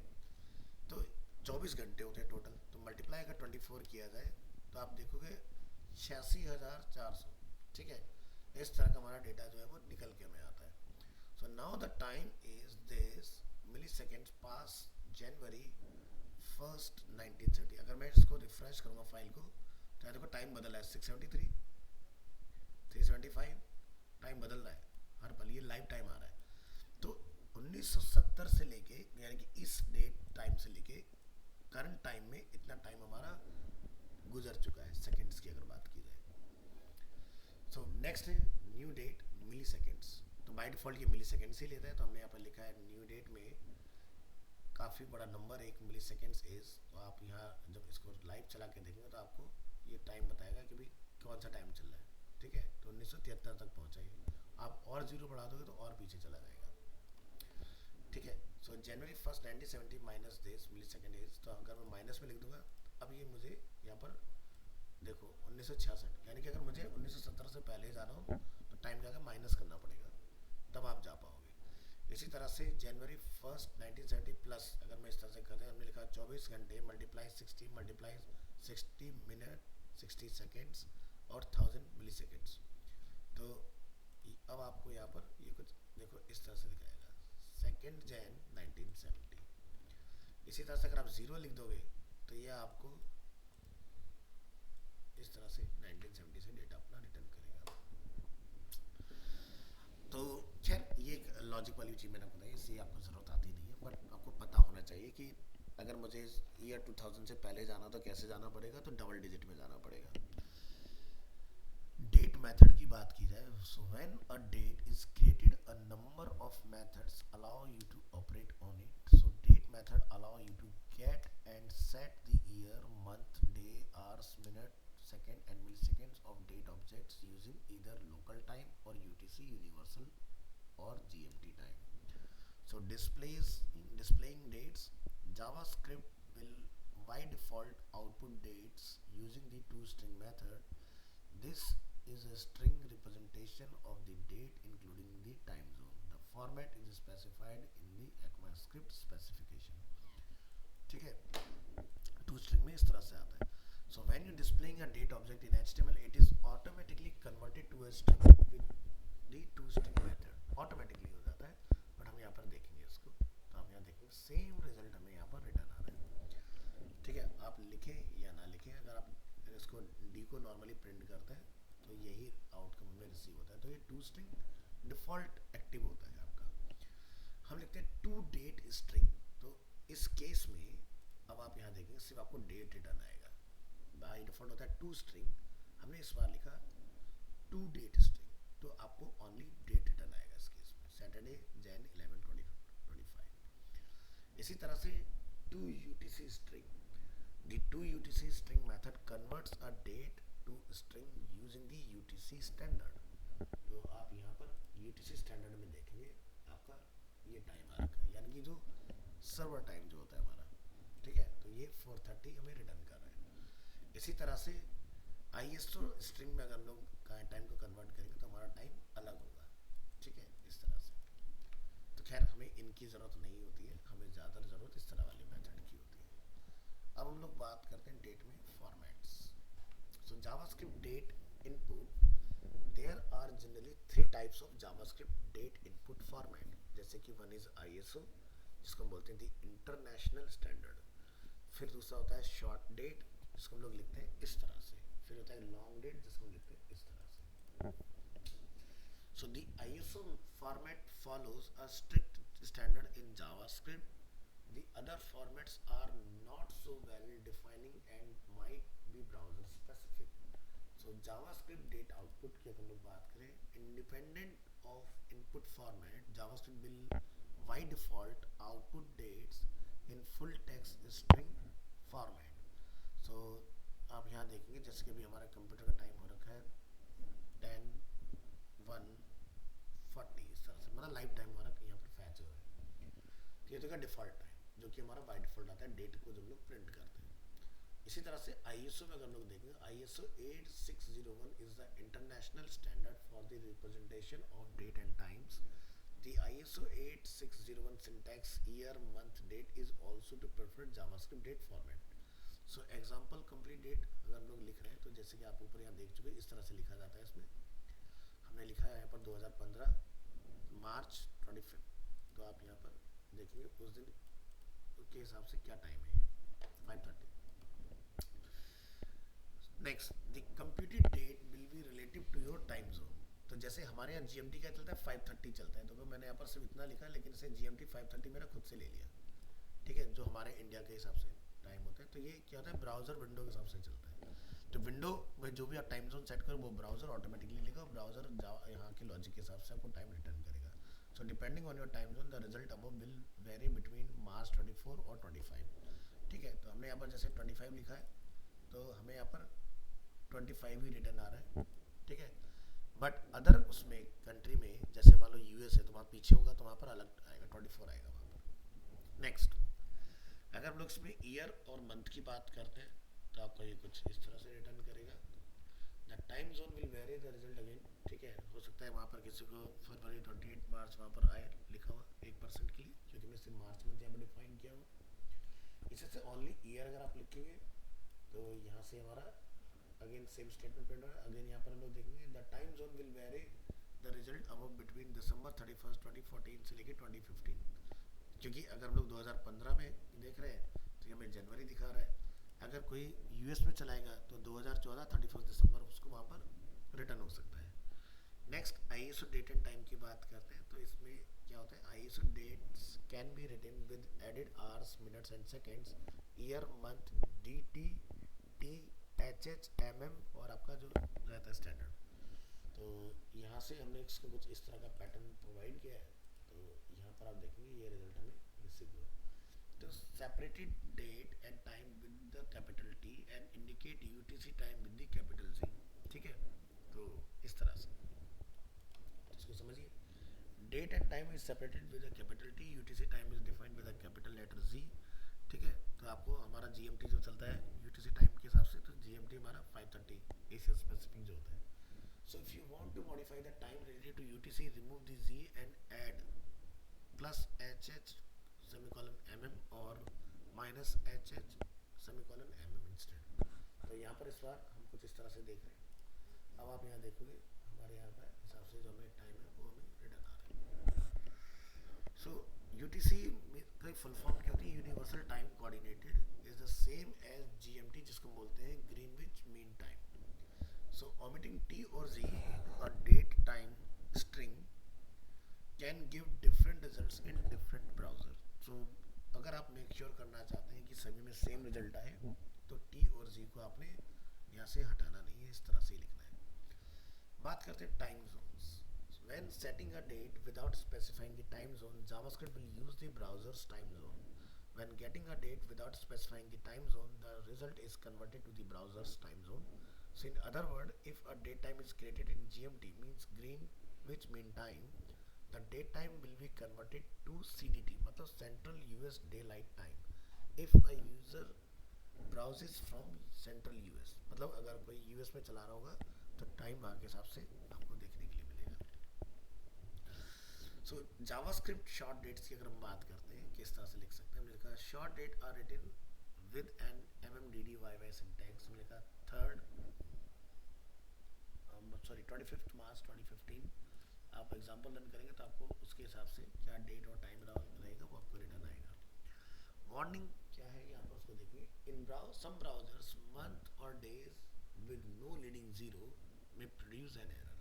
तो 24 घंटे होते हैं टोटल। तो मल्टीप्लाई अगर 24 किया जाए तो आप देखोगे 86,400, ठीक है। इस तरह का हमारा डेटा जो है वो निकल के हमें आता है। So now the time is this milliseconds past January 1st 1970। अगर मैं इसको रिफ्रेश करूँगा फाइल को तो देखो टाइम बदला है, 673 375, टाइम बदल रहा है हर पल, ये लाइव टाइम आ रहा है। तो 1970 से लेके यानी कि इस डेट टाइम से लेके करंट टाइम में इतना टाइम हमारा गुजर चुका है सेकेंड्स की अगर बात की जाए। सो नेक्स्ट है न्यू डेट मिली सेकेंड्स। तो बाय डिफॉल्ट ये मिली सेकेंड्स ही लेता है, तो हमने यहाँ पर लिखा है न्यू डेट में काफ़ी बड़ा नंबर 1 मिली सेकेंड्स इज। तो आप यहाँ जब इसको लाइव चला के देखेंगे तो आपको ये टाइम बताएगा कि भाई कौन सा टाइम चल रहा है, ठीक है। तो 1973 तक पहुँचा है। आप और जीरो बढ़ा दोगे तो और पीछे चला जाएगा, ठीक है। So January 1st 1970 minus this millisecond is, तो अगर मैं माइनस में लिख दूंगा, अब ये मुझे यहाँ पर देखो 1966, यानी कि अगर मुझे 1970 से पहले जाना हो तो टाइम क्या माइनस करना पड़ेगा, तब आप जा पाओगे। इसी तरह से जनवरी 1st 1970 प्लस अगर मैं इस तरह से करते हैं, हमने लिखा 24 घंटे मल्टीप्लाई 60 मल्टीप्लाई 60 मिनट 60 सेकेंड्स और 1000 मिली सेकेंड्स। तो अब आपको यहाँ पर ये कुछ देखो इस तरह से दिखाएगा 2 जन 1970। इसी तरह से अगर आप 0 लिख दोगे तो ये आपको इस तरह से 1970 से डेटा अपना रिटर्न करेगा। लॉजिक वाली चीज़ मैंने बताई, इससे आपको ज़रूरत आती नहीं है, बट आपको पता होना चाहिए कि अगर मुझे ईयर 2000 से पहले जाना तो कैसे जाना पड़ेगा, तो डबल डिजिट में जाना पड़ेगा। डेट मेथड की बात की जाए, so when a date is created a number of methods allow you to operate on it. So date method allow you to get and set the year, month, day, hours, minute, second and milliseconds of date objects using either local time or UTC universal or GMT time. So displaying dates, JavaScript will by default output dates using the toString method. This is a string representation of the date including the time zone. The format is specified in the ECMAScript specification. ठीक है, toString में इस तरह से आता है। So when you displaying a date object in HTML, it is automatically converted to a string with the toString method. Automatically हो जाता है, बट हम यहाँ पर देखेंगे इसको, तो हम यहाँ देखेंगे सेम रिजल्ट हमें यहाँ पर रिटर्न आ रहा है। ठीक है, आप लिखें या ना लिखें, अगर आप इसको डी को नॉर्मली प्रिंट करते हैं तो यही आउटकम हमें रिसीव होता है। तो ये toString डिफॉल्ट एक्टिव होता है आपका। हम लिखते हैं टू डेट स्ट्रिंग, तो इस केस में अब आप यहाँ देखेंगे सिर्फ आपको डेट रिटर्न आएगा। बाय डिफॉल्ट होता है टू स्ट्रिंग, हमने इस बार लिखा टू डेट स्ट्रिंग, तो आपको ओनली डेट रिटर्न आएगा इस केस में, सैटरडे जैन 11/25। इसी तरह से to UTC string, the to UTC string method converts a date to string using the UTC standard. तो आप यहाँ पर यूटीसी स्टैंडर्ड में देखेंगे आपका ये टाइम आ रखा है, यानी कि जो सर्वर टाइम जो होता है हमारा, ठीक है, तो ये 4:30 हमें रिटर्न कर रहा है। इसी तरह से ISO स्ट्रिंग में अगर हम लोग टाइम को कन्वर्ट करेंगे तो हमारा टाइम अलग होगा, ठीक है, इस तरह से। तो खैर हमें इनकी ज़रूरत नहीं होती है, हमें ज़्यादा ज़रूरत इस तरह वाली मेथड की होती है। अब हम लोग बात करते हैं डेट में formats. So JavaScript date input, there are generally 3 types of JavaScript date input format, जैसे कि वन इज ISO जिसको हम बोलते हैं दी इंटरनेशनल स्टैंडर्ड, फिर दूसरा होता है शॉर्ट डेट जिसको हम लोग लिखते हैं इस तरह से, फिर होता है लॉन्ग डेट जिसको हम लिखते हैं इस तरह से। So the ISO format follows a strict standard in JavaScript. The other formats are not so well defining and might be browser specific. So JavaScript date output की अगर हम लोग बात करें, independent of input format, JavaScript will by default output dates in full text string format. So आप यहाँ देखेंगे जैसे कि अभी हमारा कंप्यूटर का टाइम हो रखा है 10:01:40 इस तरह से, मतलब लाइव टाइम हमारा यहाँ पर फैच हो रहा है। तो ये तो डिफॉल्ट टाइम जो कि हमारा बाय डिफॉल्ट आता है डेट को जब लोग प्रिंट करते हैं। इसी तरह से ISO में अगर हम लोग देखेंगे, ISO 8601 is the international standard for the representation of date and times. The ISO 8601 syntax year, month, date is also to prefer JavaScript date format. So example complete date अगर हम लोग लिख रहे हैं तो जैसे कि आप ऊपर यहाँ देख चुके इस तरह से लिखा जाता है। इसमें हमने लिखा है यहाँ पर 2015 मार्च 25, तो आप यहाँ पर देखेंगे उस दिन के हिसाब से क्या टाइम है, 5:30। Next, the computed date will be relative to your time zone. तो जैसे हमारे यहाँ GMT क्या चलता है, 5:30 चलता है, तो मैंने यहाँ पर सिर्फ इतना लिखा, लेकिन इसे GMT 5:30 मैंने खुद से ले लिया, ठीक है, जो हमारे इंडिया के हिसाब से टाइम होता है। तो ये क्या होता है, ब्राउजर विंडो के हिसाब से चलता है। तो विंडो में जो भी आप टाइम जोन सेट करो वो ब्राउजर ऑटोमेटिकली लेगा, ब्राउजर यहाँ के लॉजिक के हिसाब से आपको टाइम रिटर्न करेगा। So depending on your time zone the result above will vary between March 24 और 25, ठीक है। तो हमने यहाँ पर जैसे 25 लिखा है तो हमें यहाँ पर 25 ही रिटर्न आ रहा है, ठीक है। बट अदर उसमें कंट्री में जैसे मान लो US है तो वहाँ पीछे होगा तो वहाँ पर अलग आएगा, 24 आएगा वहाँ पर। नेक्स्ट, अगर हम लोग इसमें ईयर और मंथ की बात करते हैं तो आपका ये कुछ इस तरह से रिटर्न करेगा। The time zone will very the result again, ठीक है। हो सकता है वहाँ पर किसी को फरवरी 28 मार्च वहाँ पर आए लिखा हुआ 1% के लिए, क्योंकि मैं सिर्फ मार्च मंथ यहाँ पर डिफाइन किया हुआ। इसी से ओनली ईयर अगर आप लिखेंगे तो यहाँ से हमारा अगेन सेम स्टेटमेंट प्रिंट होगा। अगेन यहाँ पर हम लोग देखेंगे the time zone will very the result above between December 31, 2014 से लेके 2015, क्योंकि अगर हम लोग 2015 में देख रहे हैं तो ये हमें जनवरी दिखा रहा है। अगर कोई US में चलाएगा तो 2014 31 दिसंबर उसको वहाँ पर रिटर्न हो सकता है। Next, ISO date and time की बात करते हैं तो इसमें क्या होता है, ISO dates can be written with added hours minutes and seconds, year month D T T H H M M और आपका जो रहता है स्टैंडर्ड। तो यहाँ से हमने इसको कुछ इस तरह का पैटर्न प्रोवाइड किया है। तो यहाँ पर आप देखेंगे ये रिजल्ट हमें रिसीव हुआ। तो separated date and time with the capital T and indicate UTC time with the capital C. ठीक है, तो इस तरह से इसको समझिए। Date and time is separated with a capital T, UTC time is defined with a capital letter G. ठीक है, तो आपको हमारा जीएमटी जो चलता है यूटीसी टाइम के हिसाब से, तो जीएमटी हमारा 5:30 एशिया स्पेसिफिक जो होता है। So if you want to modify the time related to UTC, remove the Z and add plus HH semicolon MM or minus HH semicolon MM instead। तो यहाँ पर इस बार हम कुछ इस तरह से देख रहे हैं। अब आप यहाँ देखोगे हमारे यहाँ पर हिसाब से जो हमें टाइम है वो हमें रिटर्न आ रहा है। सो UTC का फुल फॉर्म क्या होती है, universal time coordinated is the same as GMT जिसको बोलते हैं Greenwich mean time. So omitting T or Z or date time string can give different results in different browser। So अगर आप मेक श्योर करना चाहते हैं कि सभी में सेम रिजल्ट आए तो T और Z को आपने यहाँ से हटाना नहीं है, इस तरह से लिखना है। बात करते हैं time zones. When setting a date without specifying the time zone, JavaScript will use the browser's time zone. When getting a date without specifying the time zone, the result is converted to the browser's time zone. So in other word, if a date time is created in GMT means Greenwich Mean Time, the date time will be converted to CDT मतलब Central US Daylight Time if a user browses from Central US। मतलब अगर कोई US में चला रहा होगा तो टाइम वहाँ के हिसाब से आपको देखने के लिए मिलेगा। सो जावास्क्रिप्ट शॉर्ट डेट्स की अगर हम बात करते हैं किस तरह से लिख सकते हैं, हमने लिखा short date are written with an MMDDYY syntax. हमने लिखा 25th मार्च 2015। आप एग्जाम्पल रन करेंगे तो आपको उसके हिसाब से क्या डेट और टाइम रहेगा वो आपको रिटर्न आएगा। वार्निंग क्या है यहाँ पर उसको देखिए। इन सम ब्राउजर्स मंथ और days with no leading zero में प्रोड्यूस एन एरर।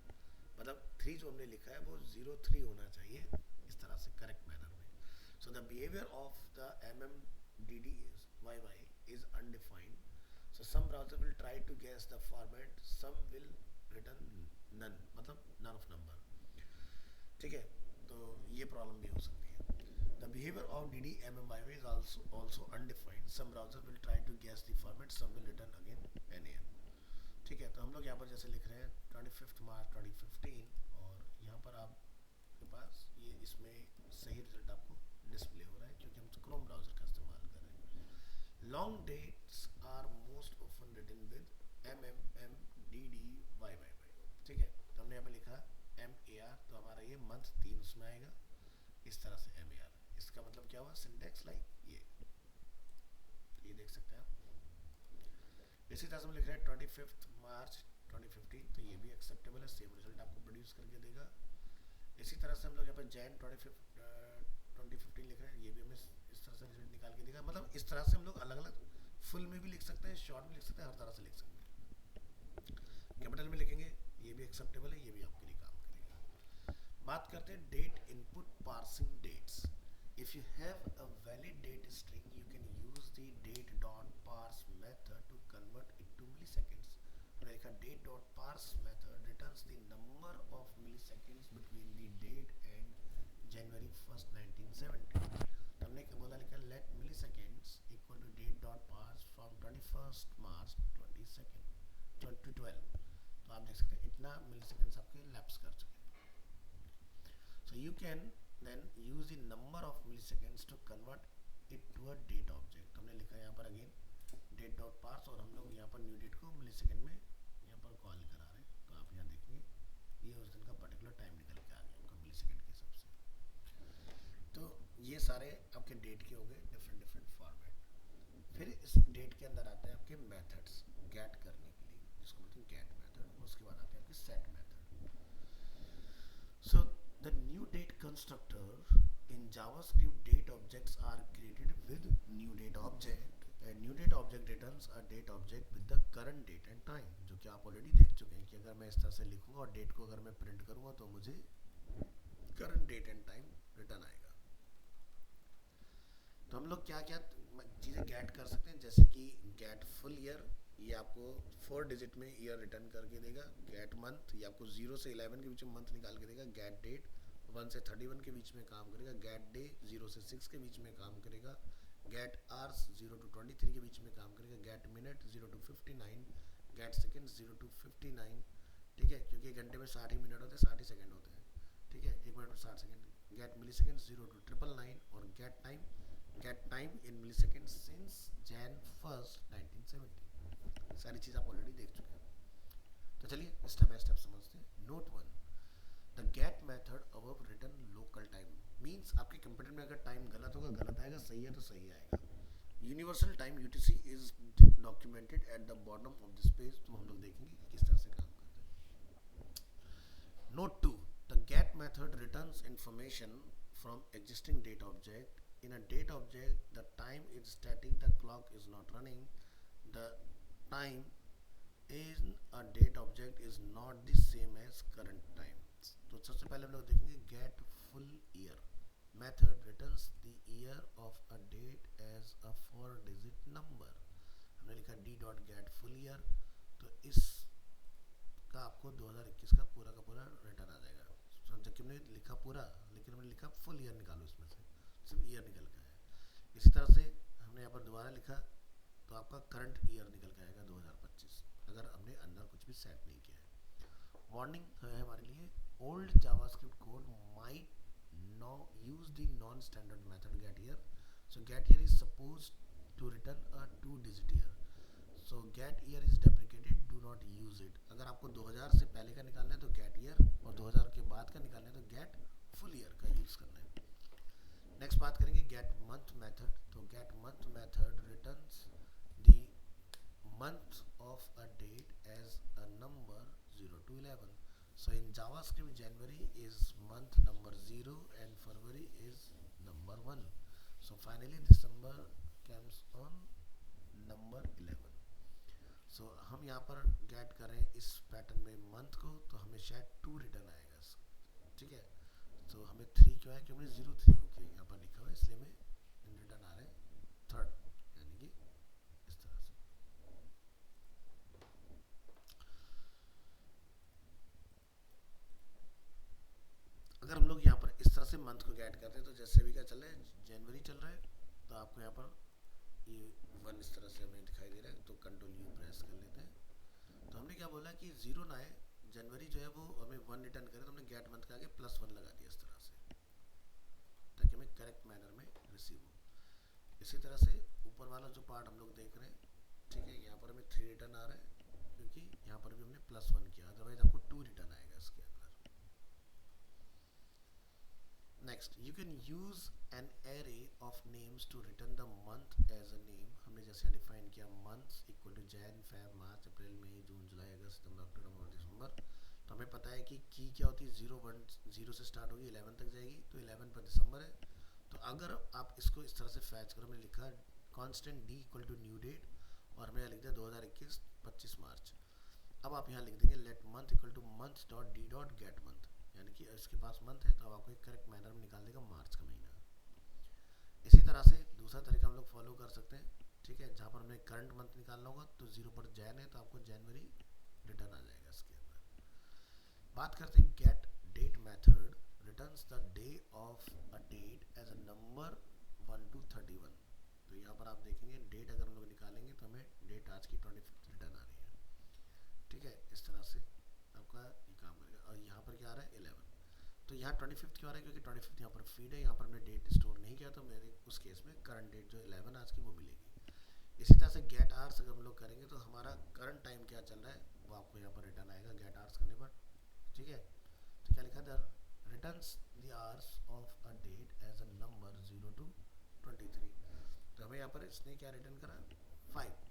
मतलब 3 जो हमने लिखा है वो 03 होना चाहिए इस तरह से करेक्ट मैनर में। So the behaviour of the MMDDYY is undefined. So some browser will try to guess the format, some will return none मतलब none of number। ठीक है, तो ये प्रॉब्लम भी हो सकती है। The behavior of DDMMYY is also undefined. Some browser will try to guess the format, some will return again NAN। ठीक है, तो हम लोग यहाँ पर जैसे लिख रहे हैं 25th मार्च 2015 और यहाँ पर आपके पास ये इसमें सही रिजल्ट आपको डिस्प्ले हो रहा है क्योंकि हम क्रोम ब्राउजर का इस्तेमाल कर रहे हैं। Long dates are most often written with MMMDDYYY। ठीक है, तो हमने यहाँ पे लिखा MAR, तो हमारा ये मंथ 3 उसमें आएगा इस तरह से MAR। इसका मतलब क्या हुआ, सिंटेक्स लाइक ये देख सकते हैं आप। इसी तरह से हम लिख रहे हैं 25th मार्च 2015, तो ये भी एक्सेप्टेबल है, सेम रिजल्ट आपको प्रोड्यूस करके देगा। इसी तरह से हम लोग यहाँ पर जैन 2015 लिख रहे हैं, ये भी हमें इस तरह से रिजल्ट निकाल के देगा। मतलब इस तरह से हम लोग अलग अलग फुल में भी लिख सकते हैं, शॉर्ट में लिख सकते हैं, हर तरह से लिख सकते हैं। कैपिटल में लिखेंगे ये भी एक्सेप्टेबल है, ये भी आपके लिए काम करेगा। बात करते हैं date input parsing dates. If you have a valid date string you can use the date dot parse method to convert it to milliseconds. देखा date dot parse method returns the number of milliseconds between the date and January 1st 1970। तो हमने क्या बोला, लिखा let milliseconds equal to date dot parse from 21st March 2012। तो आप देख सकते हैं इतना मिलीसेकंड्स आपके लैप्स कर चुके हैं। So you can then use the number of milliseconds to convert it to a date object. हमने लिखा यहाँ पर अगेन डेट डॉट पार्स और हम लोग यहाँ पर न्यू डेट को मिलीसेकंड में यहाँ पर कॉल करा रहे हैं। तो आप यहाँ देखेंगे ये उस दिन का पर्टिकुलर टाइम निकल के आ गया आपका मिलीसेकंड के हिसाब से। तो ये सारे आपके डेट के हो गए डिफरेंट फॉर्मेट। फिर इस डेट के अंदर आते हैं आपके मेथड्स गेट करने के लिए, जिसको बोलते हैं गेट मेथड। उसके बाद आते हैं आपके set method. So the new date constructor in JavaScript date objects are created with new date object and new date object returns a date object with the current date and time, जो कि आप ऑलरेडी देख चुके हैं कि अगर मैं इस तरह से लिखूंगा और डेट को अगर मैं प्रिंट करूंगा तो मुझे current date and time return आएगा। तो हम लोग क्या क्या चीज़ें गेट कर सकते हैं, जैसे कि गेट फुल ईयर, ये आपको 4 डिजिट में ईयर रिटर्न करके देगा। गेट मंथ, ये आपको 0 से 11 के बीच में मंथ निकाल के देगा। गेट डेट, 1 से 31 के बीच में काम करेगा। गेट डे, 0 से 6 के बीच में काम करेगा। गेट आवर्स, 0 टू 23 के बीच में काम करेगा। Get minute, 0 to 59। Get second, 0 to 59। ठीक है, क्योंकि एक घंटे में 60 ही मिनट होते हैं, 60 ही सेकेंड होते हैं। ठीक है, एक मिनट में 60 second. Get millisecond, 0 to 999। और get time in millisecond since Jan 1st 1970। सारी चीज़ आप ऑलरेडी देख चुके हैं। तो चलिए स्टेप बाय स्टेप समझते हैं। Note 1, the get method above return local time means आपके कंप्यूटर में अगर टाइम गलत होगा गलत आएगा, सही है तो सही आएगा। Universal time UTC is documented at the bottom of this page. तो हम लोग देखेंगे कि किस तरह से काम करते हैं। Note 2, the get method returns information from existing date object. In a date object, the time is static, the clock is not running. The time in a date object is not the same as current time. तो सबसे पहले हम लोग देखेंगे get full year method returns the year of a date as a 4-digit number। हमने लिखा d dot get full year, तो इस का आपको 2021 का पूरा रिटर्न आ जाएगा। जबकि हमने लिखा पूरा, लेकिन हमने लिखा फुल ईयर निकालो, इसमें से सिर्फ ईयर निकल के आया। इसी तरह से हमने यहाँ पर दोबारा लिखा तो आपका करंट ईयर निकल के आएगा 2025, अगर हमने अंदर कुछ भी सेट नहीं किया है। वार्निंग है हमारे लिए, old JavaScript code might no use the non standard method get year. So get year is suppose to return a 2-digit year. So get year is deprecated, do not use it. अगर आपको 2000 से पहले का निकालना है तो गेट ईयर, और 2000 के बाद का निकालना है तो गेट फुल ईयर का यूज करना है। नेक्स्ट बात करेंगे गेट मंथ मेथड। तो get month method returns the month of a date as a number 0 to 11। So in JavaScript January is month number 0 and February is number 1। So finally December comes on number 11। So हम यहाँ पर गेट करें इस पैटर्न में मंथ को, तो हमें शायद 2 रिटर्न आएगा। ठीक है, तो हमें 3 क्यों है, क्योंकि 0 3 ओके यहाँ पर लिखा हुआ है, इसलिए हमें रिटर्न आ रहे हैं 3rd, यानी कि इस तरह से। अगर हम लोग यहाँ पर इस तरह से मंथ को गेट करते हैं, तो जैसे भी क्या चल रहा है, जनवरी चल रहा है, तो आपको यहाँ पर ये 1 इस तरह से हमें दिखाई दे रहा है, तो कंट्रोल यू प्रेस कर लेते हैं। तो हमने क्या बोला कि 0 ना आए, जनवरी जो है वो हमें 1 रिटर्न करे, तो हमने गेट मंथ के आगे +1 लगा दिया इस तरह से, ताकि हमें करेक्ट मैनर में रिसीव हो। इसी तरह से ऊपर वाला जो पार्ट हम लोग देख रहे हैं, ठीक है, यहाँ पर हमें 3 रिटर्न आ रहा है, क्योंकि यहाँ पर भी हमने +1 किया, अदरवाइज आपको 2 रिटर्न आएगा इसके अंदर। Next, you can use an array of names to return the month as a name. हमने जैसे डिफाइन किया months equal to Jan, Feb, March, April, May, June, July, August, September, October, November, December. तो हमें पता है कि की क्या होती है, 0 से स्टार्ट होगी 11 तक जाएगी, तो 11 पर दिसंबर है। तो अगर आप इसको इस तरह से फैच करो, हमने लिखा constant D equal to new date, और हमने लिख दिया 2021 25 मार्च। अब आप यहाँ लिख देंगे let month equal to month dot D dot get month, यानी कि इसके पास मंथ है, तो अब आपको एक करेक्ट मैनर में निकाल देगा मार्च का महीना। इसी तरह से दूसरा तरीका हम लोग फॉलो कर सकते हैं, ठीक है, जहाँ पर हमें करंट मंथ निकालना होगा, तो 0 पर जैन है, तो आपको जनवरी रिटर्न आ जाएगा इसके अंदर। बात करते हैं get date method returns the day of a date as a number 1 to 31। तो यहाँ पर आप देखेंगे डेट अगर हम लोग निकालेंगे तो हमें डेट आज की 25 रिटर्न आ रही है। ठीक है, इस तरह से आपका ये काम करेगा। और यहाँ पर क्या आ रहा है 11, तो यहाँ 25 क्यों आ रहा है, क्योंकि 25 यहाँ पर फीड है, यहाँ पर हमने डेट स्टोर नहीं किया, तो मेरे उस केस में करंट डेट जो 11 आज की वो मिलेगी। इसी तरह से गेट आवर्स अगर हम लोग करेंगे, तो हमारा करंट टाइम क्या चल रहा है वो आपको यहाँ पर रिटर्न आएगा गेट आवर्स करने पर। ठीक है, तो क्या लिखा था, returns the hours of a date as a number 0 to 23। तो हमें यहाँ पर इसने क्या रिटर्न करा 5।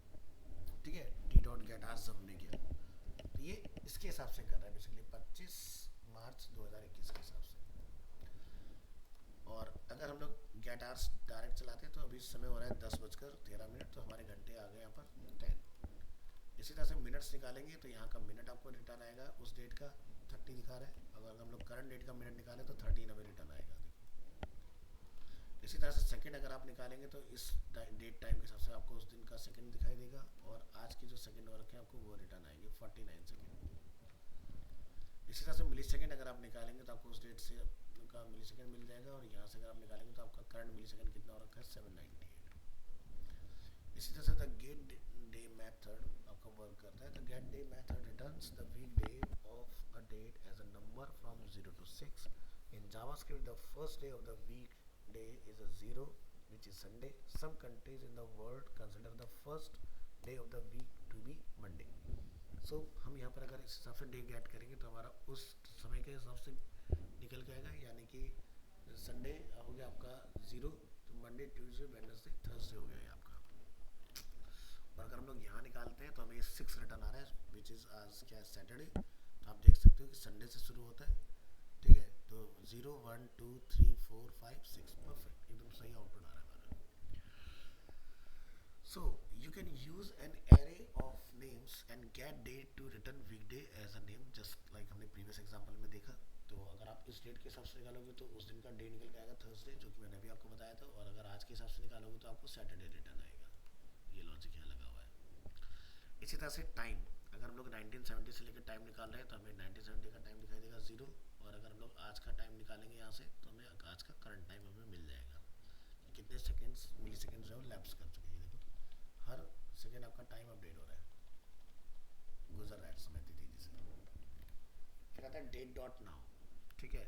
ठीक है, डी डॉट गेट आवर्स हमने किया, तो ये इसके हिसाब से कर रहा है बेसिकली 25 मार्च 2021 के हिसाब से। और अगर हम लोग गेट आवर्स डायरेक्ट चलाते हैं, तो अभी समय हो रहा है 10:13, तो हमारे घंटे आ गए यहाँ पर 10। इसी तरह से मिनट्स निकालेंगे, तो यहाँ का मिनट आपको रिटर्न आएगा उस डेट का 30 दिखा रहा है। अगर हम लोग करंट डेट का मिनट निकालें तो 13 हमें रिटर्न आएगा। देखो इसी तरह से सेकंड अगर आप निकालेंगे तो इस डेट टाइम के हिसाब से आपको उस दिन का सेकंड दिखाई देगा, और आज की जो सेकंड हो रखे हैं आपको वो रिटर्न आएंगे 49 सेकंड। इसी तरह से मिली सेकंड अगर आप निकालेंगे तो आपको उस डेट से का मिली सेकंड मिल जाएगा, और यहाँ से अगर आप निकालेंगे तो आपका करंट मिली सेकंड कितना हो रखा है 798। इसी तरह से द गेट डे मेथड आपका वर्क करता है। The get day method returns the week day of a date as a number from 0 to 6। In JavaScript, the first day of the week day is a 0, which is Sunday. Some countries in the world consider the first day of the week to be Monday. So हम यहाँ पर अगर इस हिसाब से डे गेट करेंगे तो हमारा उस समय के हिसाब से निकल के आएगा, यानी कि संडे हो गया आपका 0, तो मंडे ट्यूसडे वेडनेसडे थर्सडे हो गया आपका। और अगर हम लोग यहाँ निकालते हैं तो हमें 6 रिटर्न आ रहा है, विच इज़ आज क्या है सैटरडे। तो आप देख सकते हो कि संडे से शुरू होता है, ठीक है। तो 0 1 2 3 4 5 6 परफेक्ट, एकदम सही आउटपुट आ रहा है हमारा। So you can use an array of names and get date to return weekday as a name, just like हमने previous example में देखा। तो अगर आप इस डेट के हिसाब से निकालोगे तो उस दिन का डे निकल के आएगा थर्सडे, जो कि मैंने अभी आपको बताया था, और अगर आज के हिसाब से निकालोगे तो आपको सैटरडे रिटर्न आएगा। ये लॉजिक यहाँ लगा हुआ है। इसी तरह से टाइम, अगर हम लोग 1970 से लेकर टाइम निकाल रहे हैं तो हमें 1970 का टाइम दिखाई देगा 0, और अगर हम लोग आज का टाइम निकालेंगे यहाँ से तो हमें आज का करंट टाइम हमें मिल जाएगा कि कितने सेकेंड्स मिली सेकेंड्स जो है लैप्स कर चुके हैं। देखो हर सेकेंड आपका टाइम अपडेट हो रहा है, गुजर रहा है समय तेजी से। फिर आता है डेट डॉट नाउ, ठीक है।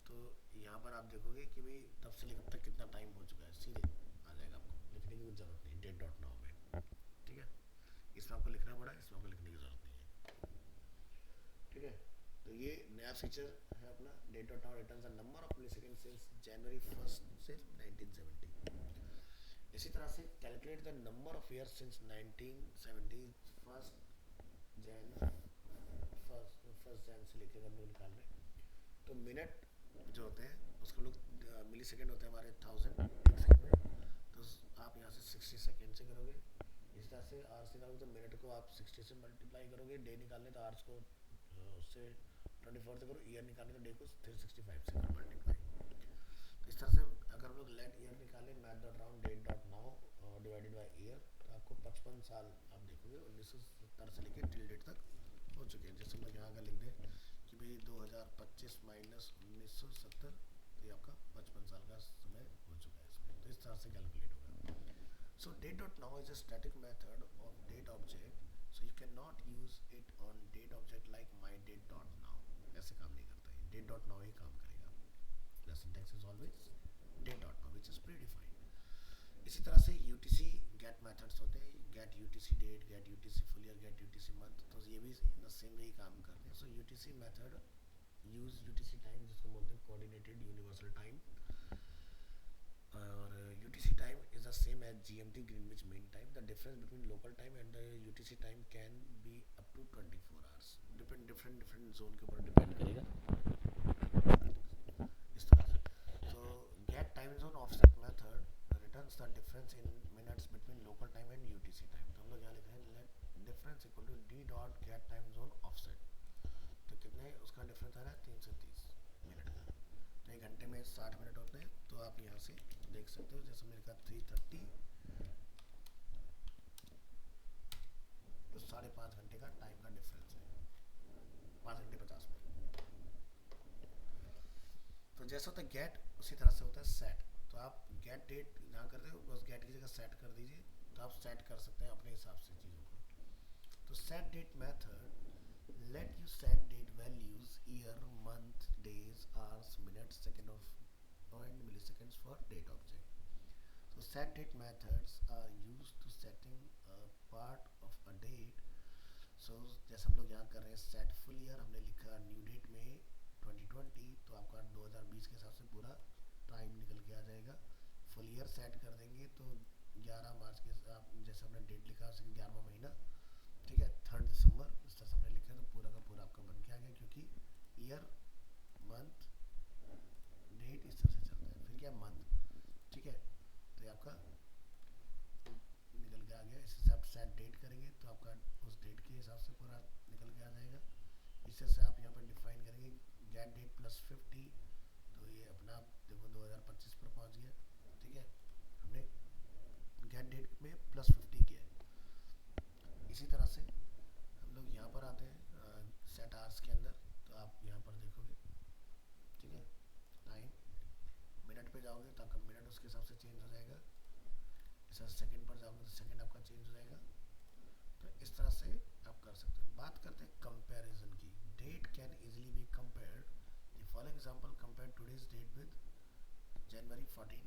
तो यहाँ पर आप देखोगे कि भाई तब से लेकर तक कितना टाइम हो चुका है, सीधे आ जाएगा, आपको लिखने की जरूरत नहीं डेट डॉट नाउ में, ठीक है। इसमें आपको लिखना पड़ा, इसमें आपको लिखने की जरूरत नहीं है, ठीक है। तो ये नया फीचर है अपना, date dot now returns the number of millisecond since January 1 से 1970। इसी तरह से calculate the number of year since 1970 first Jan से लेकर हम लोग निकाल रहे हैं। तो मिनट जो होते हैं उसको लोग मिली सेकेंड होते हैं हमारे 1000 एक सेकेंड में, तो आप यहाँ से 60 सेकेंड से करोगे। इस तरह से आवर्स निकालोगे तो मिनट को आप 60 से मल्टीप्लाई करोगे, डे निकालने तो आवर्स को उससे 24 से करो, ईयर निकालने तो डे को 365 से करो मल्टीप्लाई। तो इस तरह से अगर हम लोग लेट ईयर निकालें math dot round date dot now divided by year, तो आपको 55 साल आप देखोगे 1970 से लेकर टिल डेट तक हो चुके हैं। जैसे हम लोग यहाँ का लिख दें कि भाई 2025 माइनस 1970, तो ये आपका 55 साल का समय हो चुका है इसमें। तो इस तरह से कैलकुलेट होगा। So date dot now is a static method of date object, so you can not use it on date object like my date dot now. ऐसे काम नहीं करता है, डेट डॉट नाउ ही काम करेगा। The syntax is always date dot now which is predefined. इसी तरह से यूटीसी गेट मेथड्स होते हैं, get UTC date, get UTC full year, get UTC month, तो ये भी द सेम वे ही काम करते हैं। So UTC method use UTC time, जिसको बोलते हैं कोऑर्डिनेटेड यूनिवर्सल टाइम, और UTC time is the same as GMT Greenwich mean time. The difference between local time and the UTC time can be up to 24 hours, different zone के ऊपर डिपेंड करेगा। इस तरह से so get time zone offset method returns the difference in minutes between local time and UTC time। तो हम लोग यहाँ लिख रहे हैं let difference equal to d dot get time zone offset। तो कितने उसका डिफरेंस आ रहा है 330 मिनट का। तो एक घंटे में 60 मिनट होते हैं, तो आप यहाँ से देख सकते हो, जैसे मैंने कहा 330, तो 5.5 घंटे का टाइम का डिफरेंस है, 5 घंटे 50 मिनट। तो जैसा होता है गेट, उसी तरह से होता है सेट। तो आप गेट डेट जहाँ कर रहे हो बस गेट की जगह सेट कर दीजिए, तो आप सेट कर सकते हैं अपने हिसाब से चीज़ों को। तो set date method let you set date values year month days hours minutes second of and milliseconds for date object. So set date methods are used to setting a part of a date। So जैसे हम लोग यहाँ कर रहे हैं set full year, हमने लिखा न्यू डेट में 2020, तो आपका 2020 के हिसाब से पूरा टाइम निकल के आ जाएगा। फुल ईयर सेट कर देंगे तो 11 मार्च के आप जैसे हमने डेट लिखा उसके 11वां महीना, ठीक है, 3 दिसंबर इस तरह से हमने लिखा, तो पूरा का पूरा आपका बन के आ गया, क्योंकि ईयर मंथ डेट इस तरह से चलता है। फिर क्या मंथ, ठीक है, तो ये आपका निकल के आ गया। इस हिसाब से सेट डेट करेंगे तो आपका उस डेट के हिसाब से पूरा निकल के आ जाएगा। इस तरह से आप यहाँ पर डिफाइन करेंगे गेट डेट प्लस 50, तो ये अपना देखो 2025 पर पहुँच गया। ठीक है, हमने गेट डेट में +50 किया है। इसी तरह से हम लोग यहाँ पर आते हैं सेट आवर्स के अंदर, तो आप यहाँ पर देखोगे, ठीक है, टाइम मिनट पे जाओगे तो आपका मिनट उसके हिसाब से चेंज हो जाएगा, इस तरह सेकंड पर जाओगे तो सेकंड आपका चेंज हो जाएगा। तो इस तरह से आप कर सकते हो। बात करते हैं कंपैरिजन की। Date can easily be compared, the following example compare today's date with January 14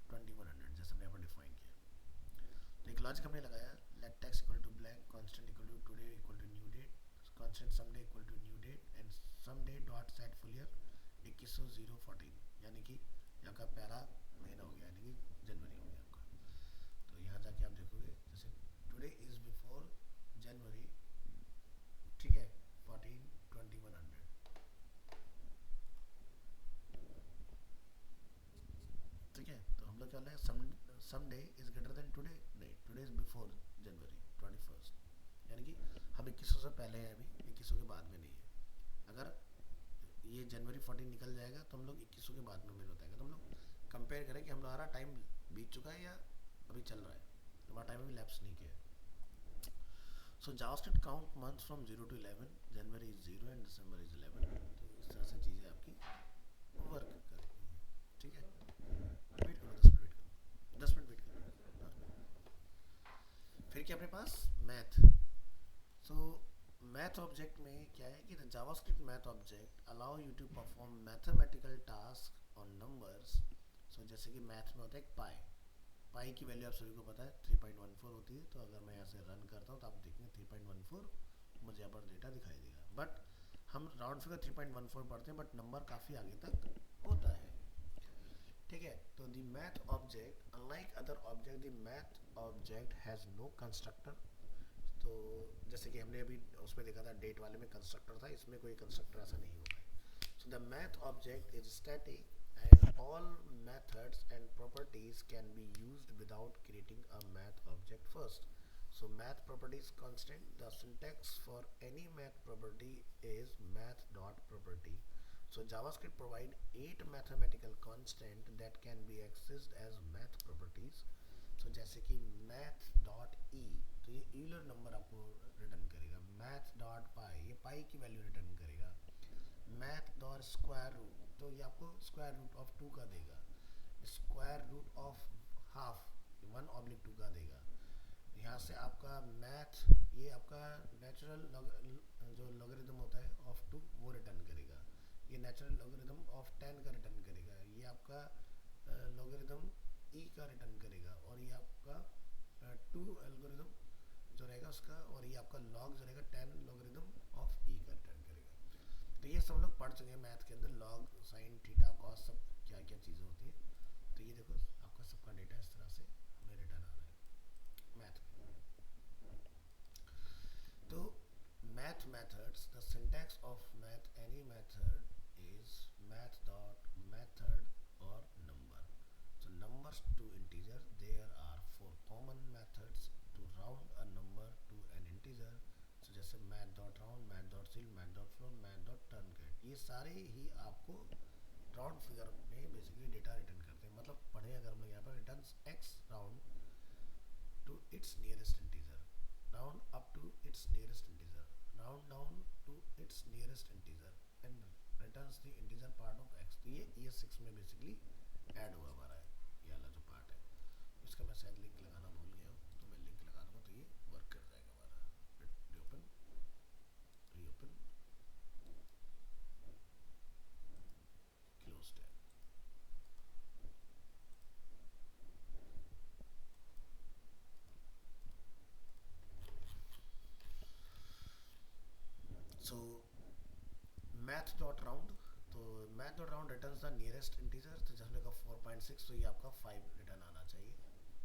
2100, जैसे हमने यहाँ पर डिफाइन किया। एक लॉजिक हमने लगाया, let text equal to blank, constant equal to today equal to new date, constant someday equal to new date and someday dot set full year 2100 यानी कि यहाँ का पहला महीना हो गया, यानी कि जनवरी हो गया आपका। तो यहाँ जाके आप देखोगे जैसे टुडे इज बिफोर जनवरी, ठीक है, 14 2100, ठीक है। तो हम लोग क्या बोले, someday is greater than today, नहीं, टुडे इज बिफोर जनवरी 21, यानी कि हम 2100 से पहले हैं, अभी 2100 के बाद में नहीं है। अगर ये जनवरी 14 निकल जाएगा तो हम लोग 2100 के बाद में मेरे बताएगा, तो हम लोग कंपेयर करें कि हमारा टाइम बीत चुका है या अभी चल रहा है, हमारा टाइम अभी लैप्स नहीं किया है। So JavaScript count months from 0 to 11, January is 0 and December is 11। तो इस तरह से चीज़ें आपकी वर्क करती हैं, ठीक है। वेट करो 10 मिनट, वेट करो 10 मिनट, वेट करो। फिर क्या अपने पास मैथ। सो मैथ ऑब्जेक्ट में क्या है कि the JavaScript math object allow you to perform mathematical task on numbers. So जैसे कि मैथ में होता है एक पाई, पाई की वैल्यू आप सभी को पता है 3.14 होती है। तो अगर मैं यहाँ से रन करता हूँ तो आप देखेंगे 3.14 मुझे यहाँ पर डेटा दिखाई देगा। बट हम राउंड फिगर 3.14 पढ़ते हैं, बट नंबर काफ़ी आगे तक होता है, ठीक है। तो the math object unlike other object, the math object has no constructor. तो जैसे कि हमने अभी उसमें देखा था डेट वाले में कंस्ट्रक्टर था, इसमें कोई कंस्ट्रक्टर ऐसा नहीं होगा। So the math object is static and all methods and properties can be used without creating a math object first. So math property is constant. The syntax for any math property is math.property. So JavaScript provide 8 mathematical constant that can be accessed as math properties. So जैसे कि math.e, तो ये यूलर नंबर आपको रिटर्न करेगा। math.py, ये पाई की वैल्यू रिटर्न करेगा। मैथ डॉट स्क्वायर रूट, तो ये आपको स्क्वायर रूट ऑफ 2 का देगा। स्क्वायर रूट ऑफ हाफ 1/2 का देगा। यहाँ से आपका मैथ, ये आपका नेचुरल जो लॉगरिथम होता है ऑफ 2 वो रिटर्न करेगा। ये नेचुरल लॉगरिथम ऑफ 10 का रिटर्न करेगा। ये आपका लॉगरिथम ई का रिटर्न करेगा। और ये आपका 2 एल्गोरिथम जो रहेगा उसका, और ये आपका लॉग जो रहेगा 10 लॉगरिथम ऑफ ई का रिटर्न करेगा। तो ये सब लोग पढ़ चुके हैं मैथ के अंदर, लॉग साइन थीटा कॉस सब क्या क्या चीज़ें होती है। तो ये देखो आपका सबका डेटा इस तरह से हमें रिटर्न आ रहा है मैथ में। तो math methods, the syntax of math any method is math dot method और number. So numbers to integer, there are 4 common methods to round a number to an integer. So जैसे math dot round, math dot fill, math dot float, math dot turn cat, ये सारे ही आपको राउंड फिगर में बेसिकली डेटा रिटर्न करते हैं। मतलब पढ़े अगर हम लोग यहाँ पर returns x round to its nearest integer, round up to its nearest integer, round down to its nearest integer and returns the integer part of x। तो ये ES6 में बेसिकली ऐड हुआ हमारा है ये वाला जो पार्ट है। इसका मैं शायद लिंक लगाना भूल गया हूँ, तो मैं लिंक लगा दूँगा तो ये वर्क कर जाएगा हमारा। Reopen, reopen, close tab. So math dot round, तो math dot round returns the nearest integer. तो जैसे का 4.6, तो ये आपका 5 रिटर्न आना चाहिए,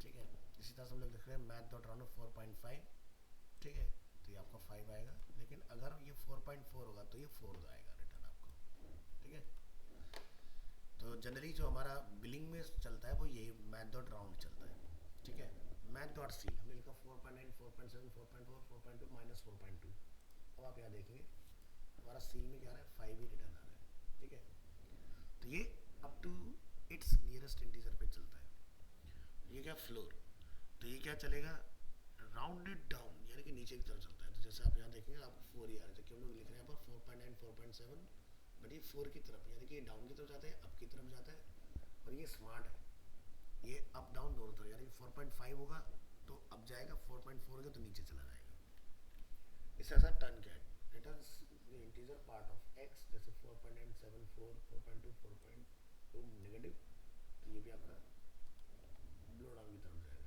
ठीक है। इसी तरह से हम लोग लिख रहे हैं मैथ डॉट राउंड 4.5, ठीक है, तो ये आपका 5 आएगा। लेकिन अगर ये 4.4 होगा तो ये 4 आएगा रिटर्न आपको, ठीक है। तो जनरली जो हमारा बिलिंग में चलता है वो ये मैथ डॉट राउंड चलता है, ठीक है। मैथ डॉट सील हमने लिखा 4.9, 4.7, 4.4, 4.2 -4.2। अब आप यहाँ देखेंगे हमारा सील में क्या आ रहा है, 5 ही रिटर्न आ रहा है, ठीक है। तो ये up to its nearest integer पे चलता है। ये क्या फ्लोर, तो ये क्या चलेगा, राउंडेड डाउन यानी कि नीचे की तरफ चलता है। तो जैसे आप यहाँ देखेंगे आपको 4 ही आ रहा है, जबकि हम लोग लिख रहे हैं यहाँ पर 4.9 4.7, बट ये 4 की तरफ यानी कि डाउन की तरफ जाता है, अप की तरफ जाता है। और ये स्मार्ट है, ये अप डाउन दोनों तरफ, यानी कि 4.5 होगा तो अप जाएगा, 4.4 होगा तो नीचे चला जाएगा। इसका ऐसा trunc returns the integer part of X, जैसे 4.974 4.2 4.2 नेगेटिव, तो ये भी आपका ब्लो डाउन की तरफ जाएगा।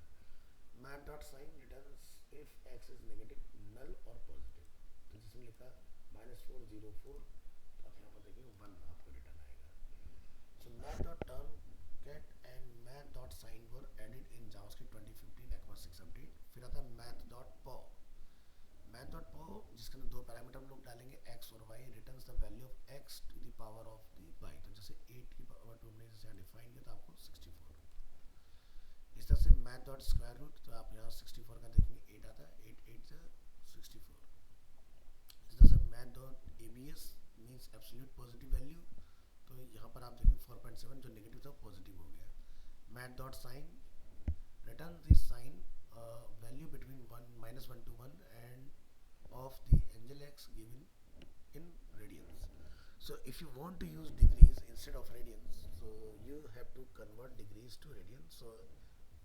Math dot sign returns if x is negative, null और पॉजिटिव, तो जिसमें लिखा -404, तो आप यहाँ पर देखेंगे 1 आपको रिटर्न आएगा। So math dot turn get and math dot sign were added in JavaScript 2015 ECMA 6 update। फिर आता है math dot pow। math dot pow जिसके अंदर दो पैरामीटर हम लोग डालेंगे x और y, returns the value of x to the power of the y। तो जैसे 8 की पावर 2 हमने जैसे डिफाइन किया तो आपको 64। इस तरह से मैथ डॉट स्क्वायर रूट, तो आप यहाँ 64 का देखेंगे 8 आता है, 8 8 से 64। इस तरह से math dot A B S means absolute positive value, तो यहाँ पर आप देखेंगे 4.7 जो नेगेटिव था पॉजिटिव हो गया। Math dot sine return this sine value between -1 to 1 and of the angle X given in radians। So if you want to use degrees instead of radians, so you have to convert degrees to radians। So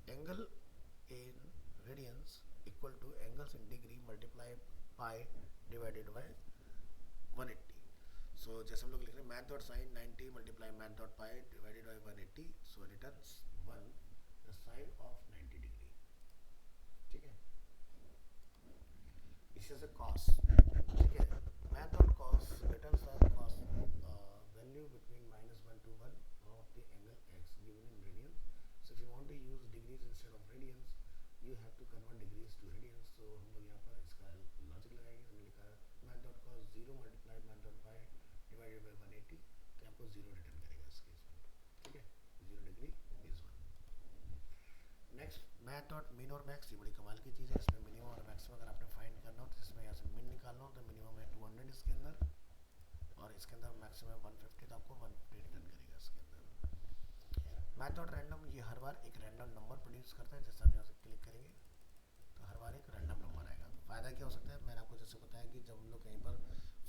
angle in radians equal to angles in degree multiply pi divided by 180। So जैसे हम लोग लिख रहे हैं math dot sine 90 multiply math dot pi divided by 180, so returns 1 the sine of 90 degree. ठीक है, इसी से कॉस, ठीक है, math dot cos returns the cos value between -1 to 1 of the angle X given in radians. So if you want to use degrees instead of radians, you have to convert degrees to radians. तो हम लोग यहाँ पर इसका लॉजिक लगाएंगे। हमने लिखा है math dot cos 0 multiply math dot pi divided by 180, तो आपको 0 रिटर्न करेगा इस केस में। ठीक है, 0 degree is 1। Next math dot मिन और मैक्स, ये बड़ी कमाल की चीज़ है। इसमें मिनिमम और मैक्सिमम अगर आपने फाइंड करना हो तो इसमें यहाँ से मिन निकालना हो तो मिनिमम है 200 इसके अंदर, और इसके अंदर मैक्सिमम 150, तो आपको 150 रिटर्न करेगा इसके अंदर। मैथ डॉट रैंडम, ये हर बार एक रैंडम नंबर प्रोड्यूस करता है। जैसे आप यहाँ से क्लिक करेंगे तो हर बार एक रैंडम नंबर आएगा। तो फ़ायदा क्या हो सकता है, मैंने आपको जैसे बताया कि जब हम लोग कहीं पर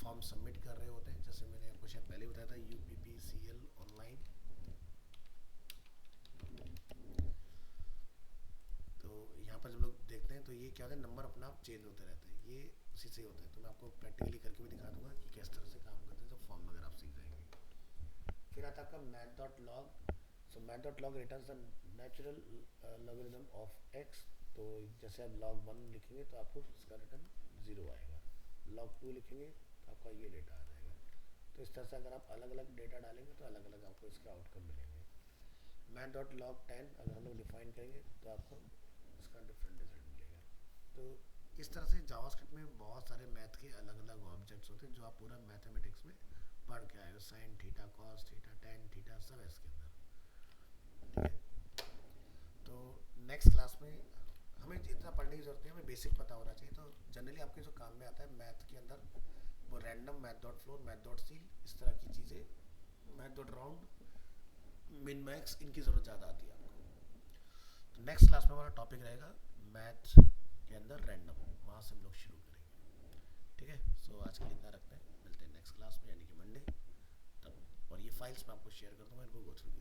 फॉर्म सबमिट कर रहे होते हैं, जैसे मैंने आपको शायद पहले बताया था UPPCL ऑनलाइन, तो यहाँ पर जब लोग देखते हैं तो ये क्या होता है, नंबर अपना आप चेंज होते रहते हैं, ये उसी से होते हैं। तो मैं आपको प्रैक्टिकली करके भी दिखा दूंगा कि किस तरह से काम करते हैं जब फॉर्म वगैरह आप सीख जाएंगे। फिर आता है आपका math dot log. So math dot log returns the natural logarithm of x. तो जैसे आप log 1 लिखेंगे तो आपको इसका रिटर्न 0 आएगा, log 2 लिखेंगे तो आपका ये डेटा आ जाएगा। तो इस तरह से अगर आप अलग अलग डेटा डालेंगे तो अलग अलग आपको इसके आउटकम मिलेंगे। मैथ डॉट log 10 अगर हम लोग डिफाइन करेंगे तो आपको इसका डिफरेंट रिजल्ट मिलेगा। तो इस तरह से जावास्क्रिप्ट में बहुत सारे मैथ के अलग अलग ऑब्जेक्ट्स होते हैं जो आप पूरा मैथमेटिक्स में पढ़ के आए हो, sine theta cos theta tan theta सब है इसके अंदर। ठीक है, तो नेक्स्ट क्लास में हमें इतना पढ़ने की जरूरत है, हमें बेसिक पता होना चाहिए। तो जनरली आपके जो काम में आता है मैथ के अंदर, वो random, math dot floor, math dot seal, इस तरह की चीज़ें, math dot round, min max, इनकी ज़रूरत ज़्यादा आती है आपको। तो नेक्स्ट क्लास में हमारा टॉपिक रहेगा मैथ के अंदर रैंडम, वहाँ से हम लोग शुरू करेंगे। ठीक है, सो आज के लिए इतना रखते हैं, मिलते हैं नेक्स्ट क्लास में यानी कि मंडे तब। और ये फाइल्स मैं आपको शेयर कर दूँगा, इनको गो थ्रू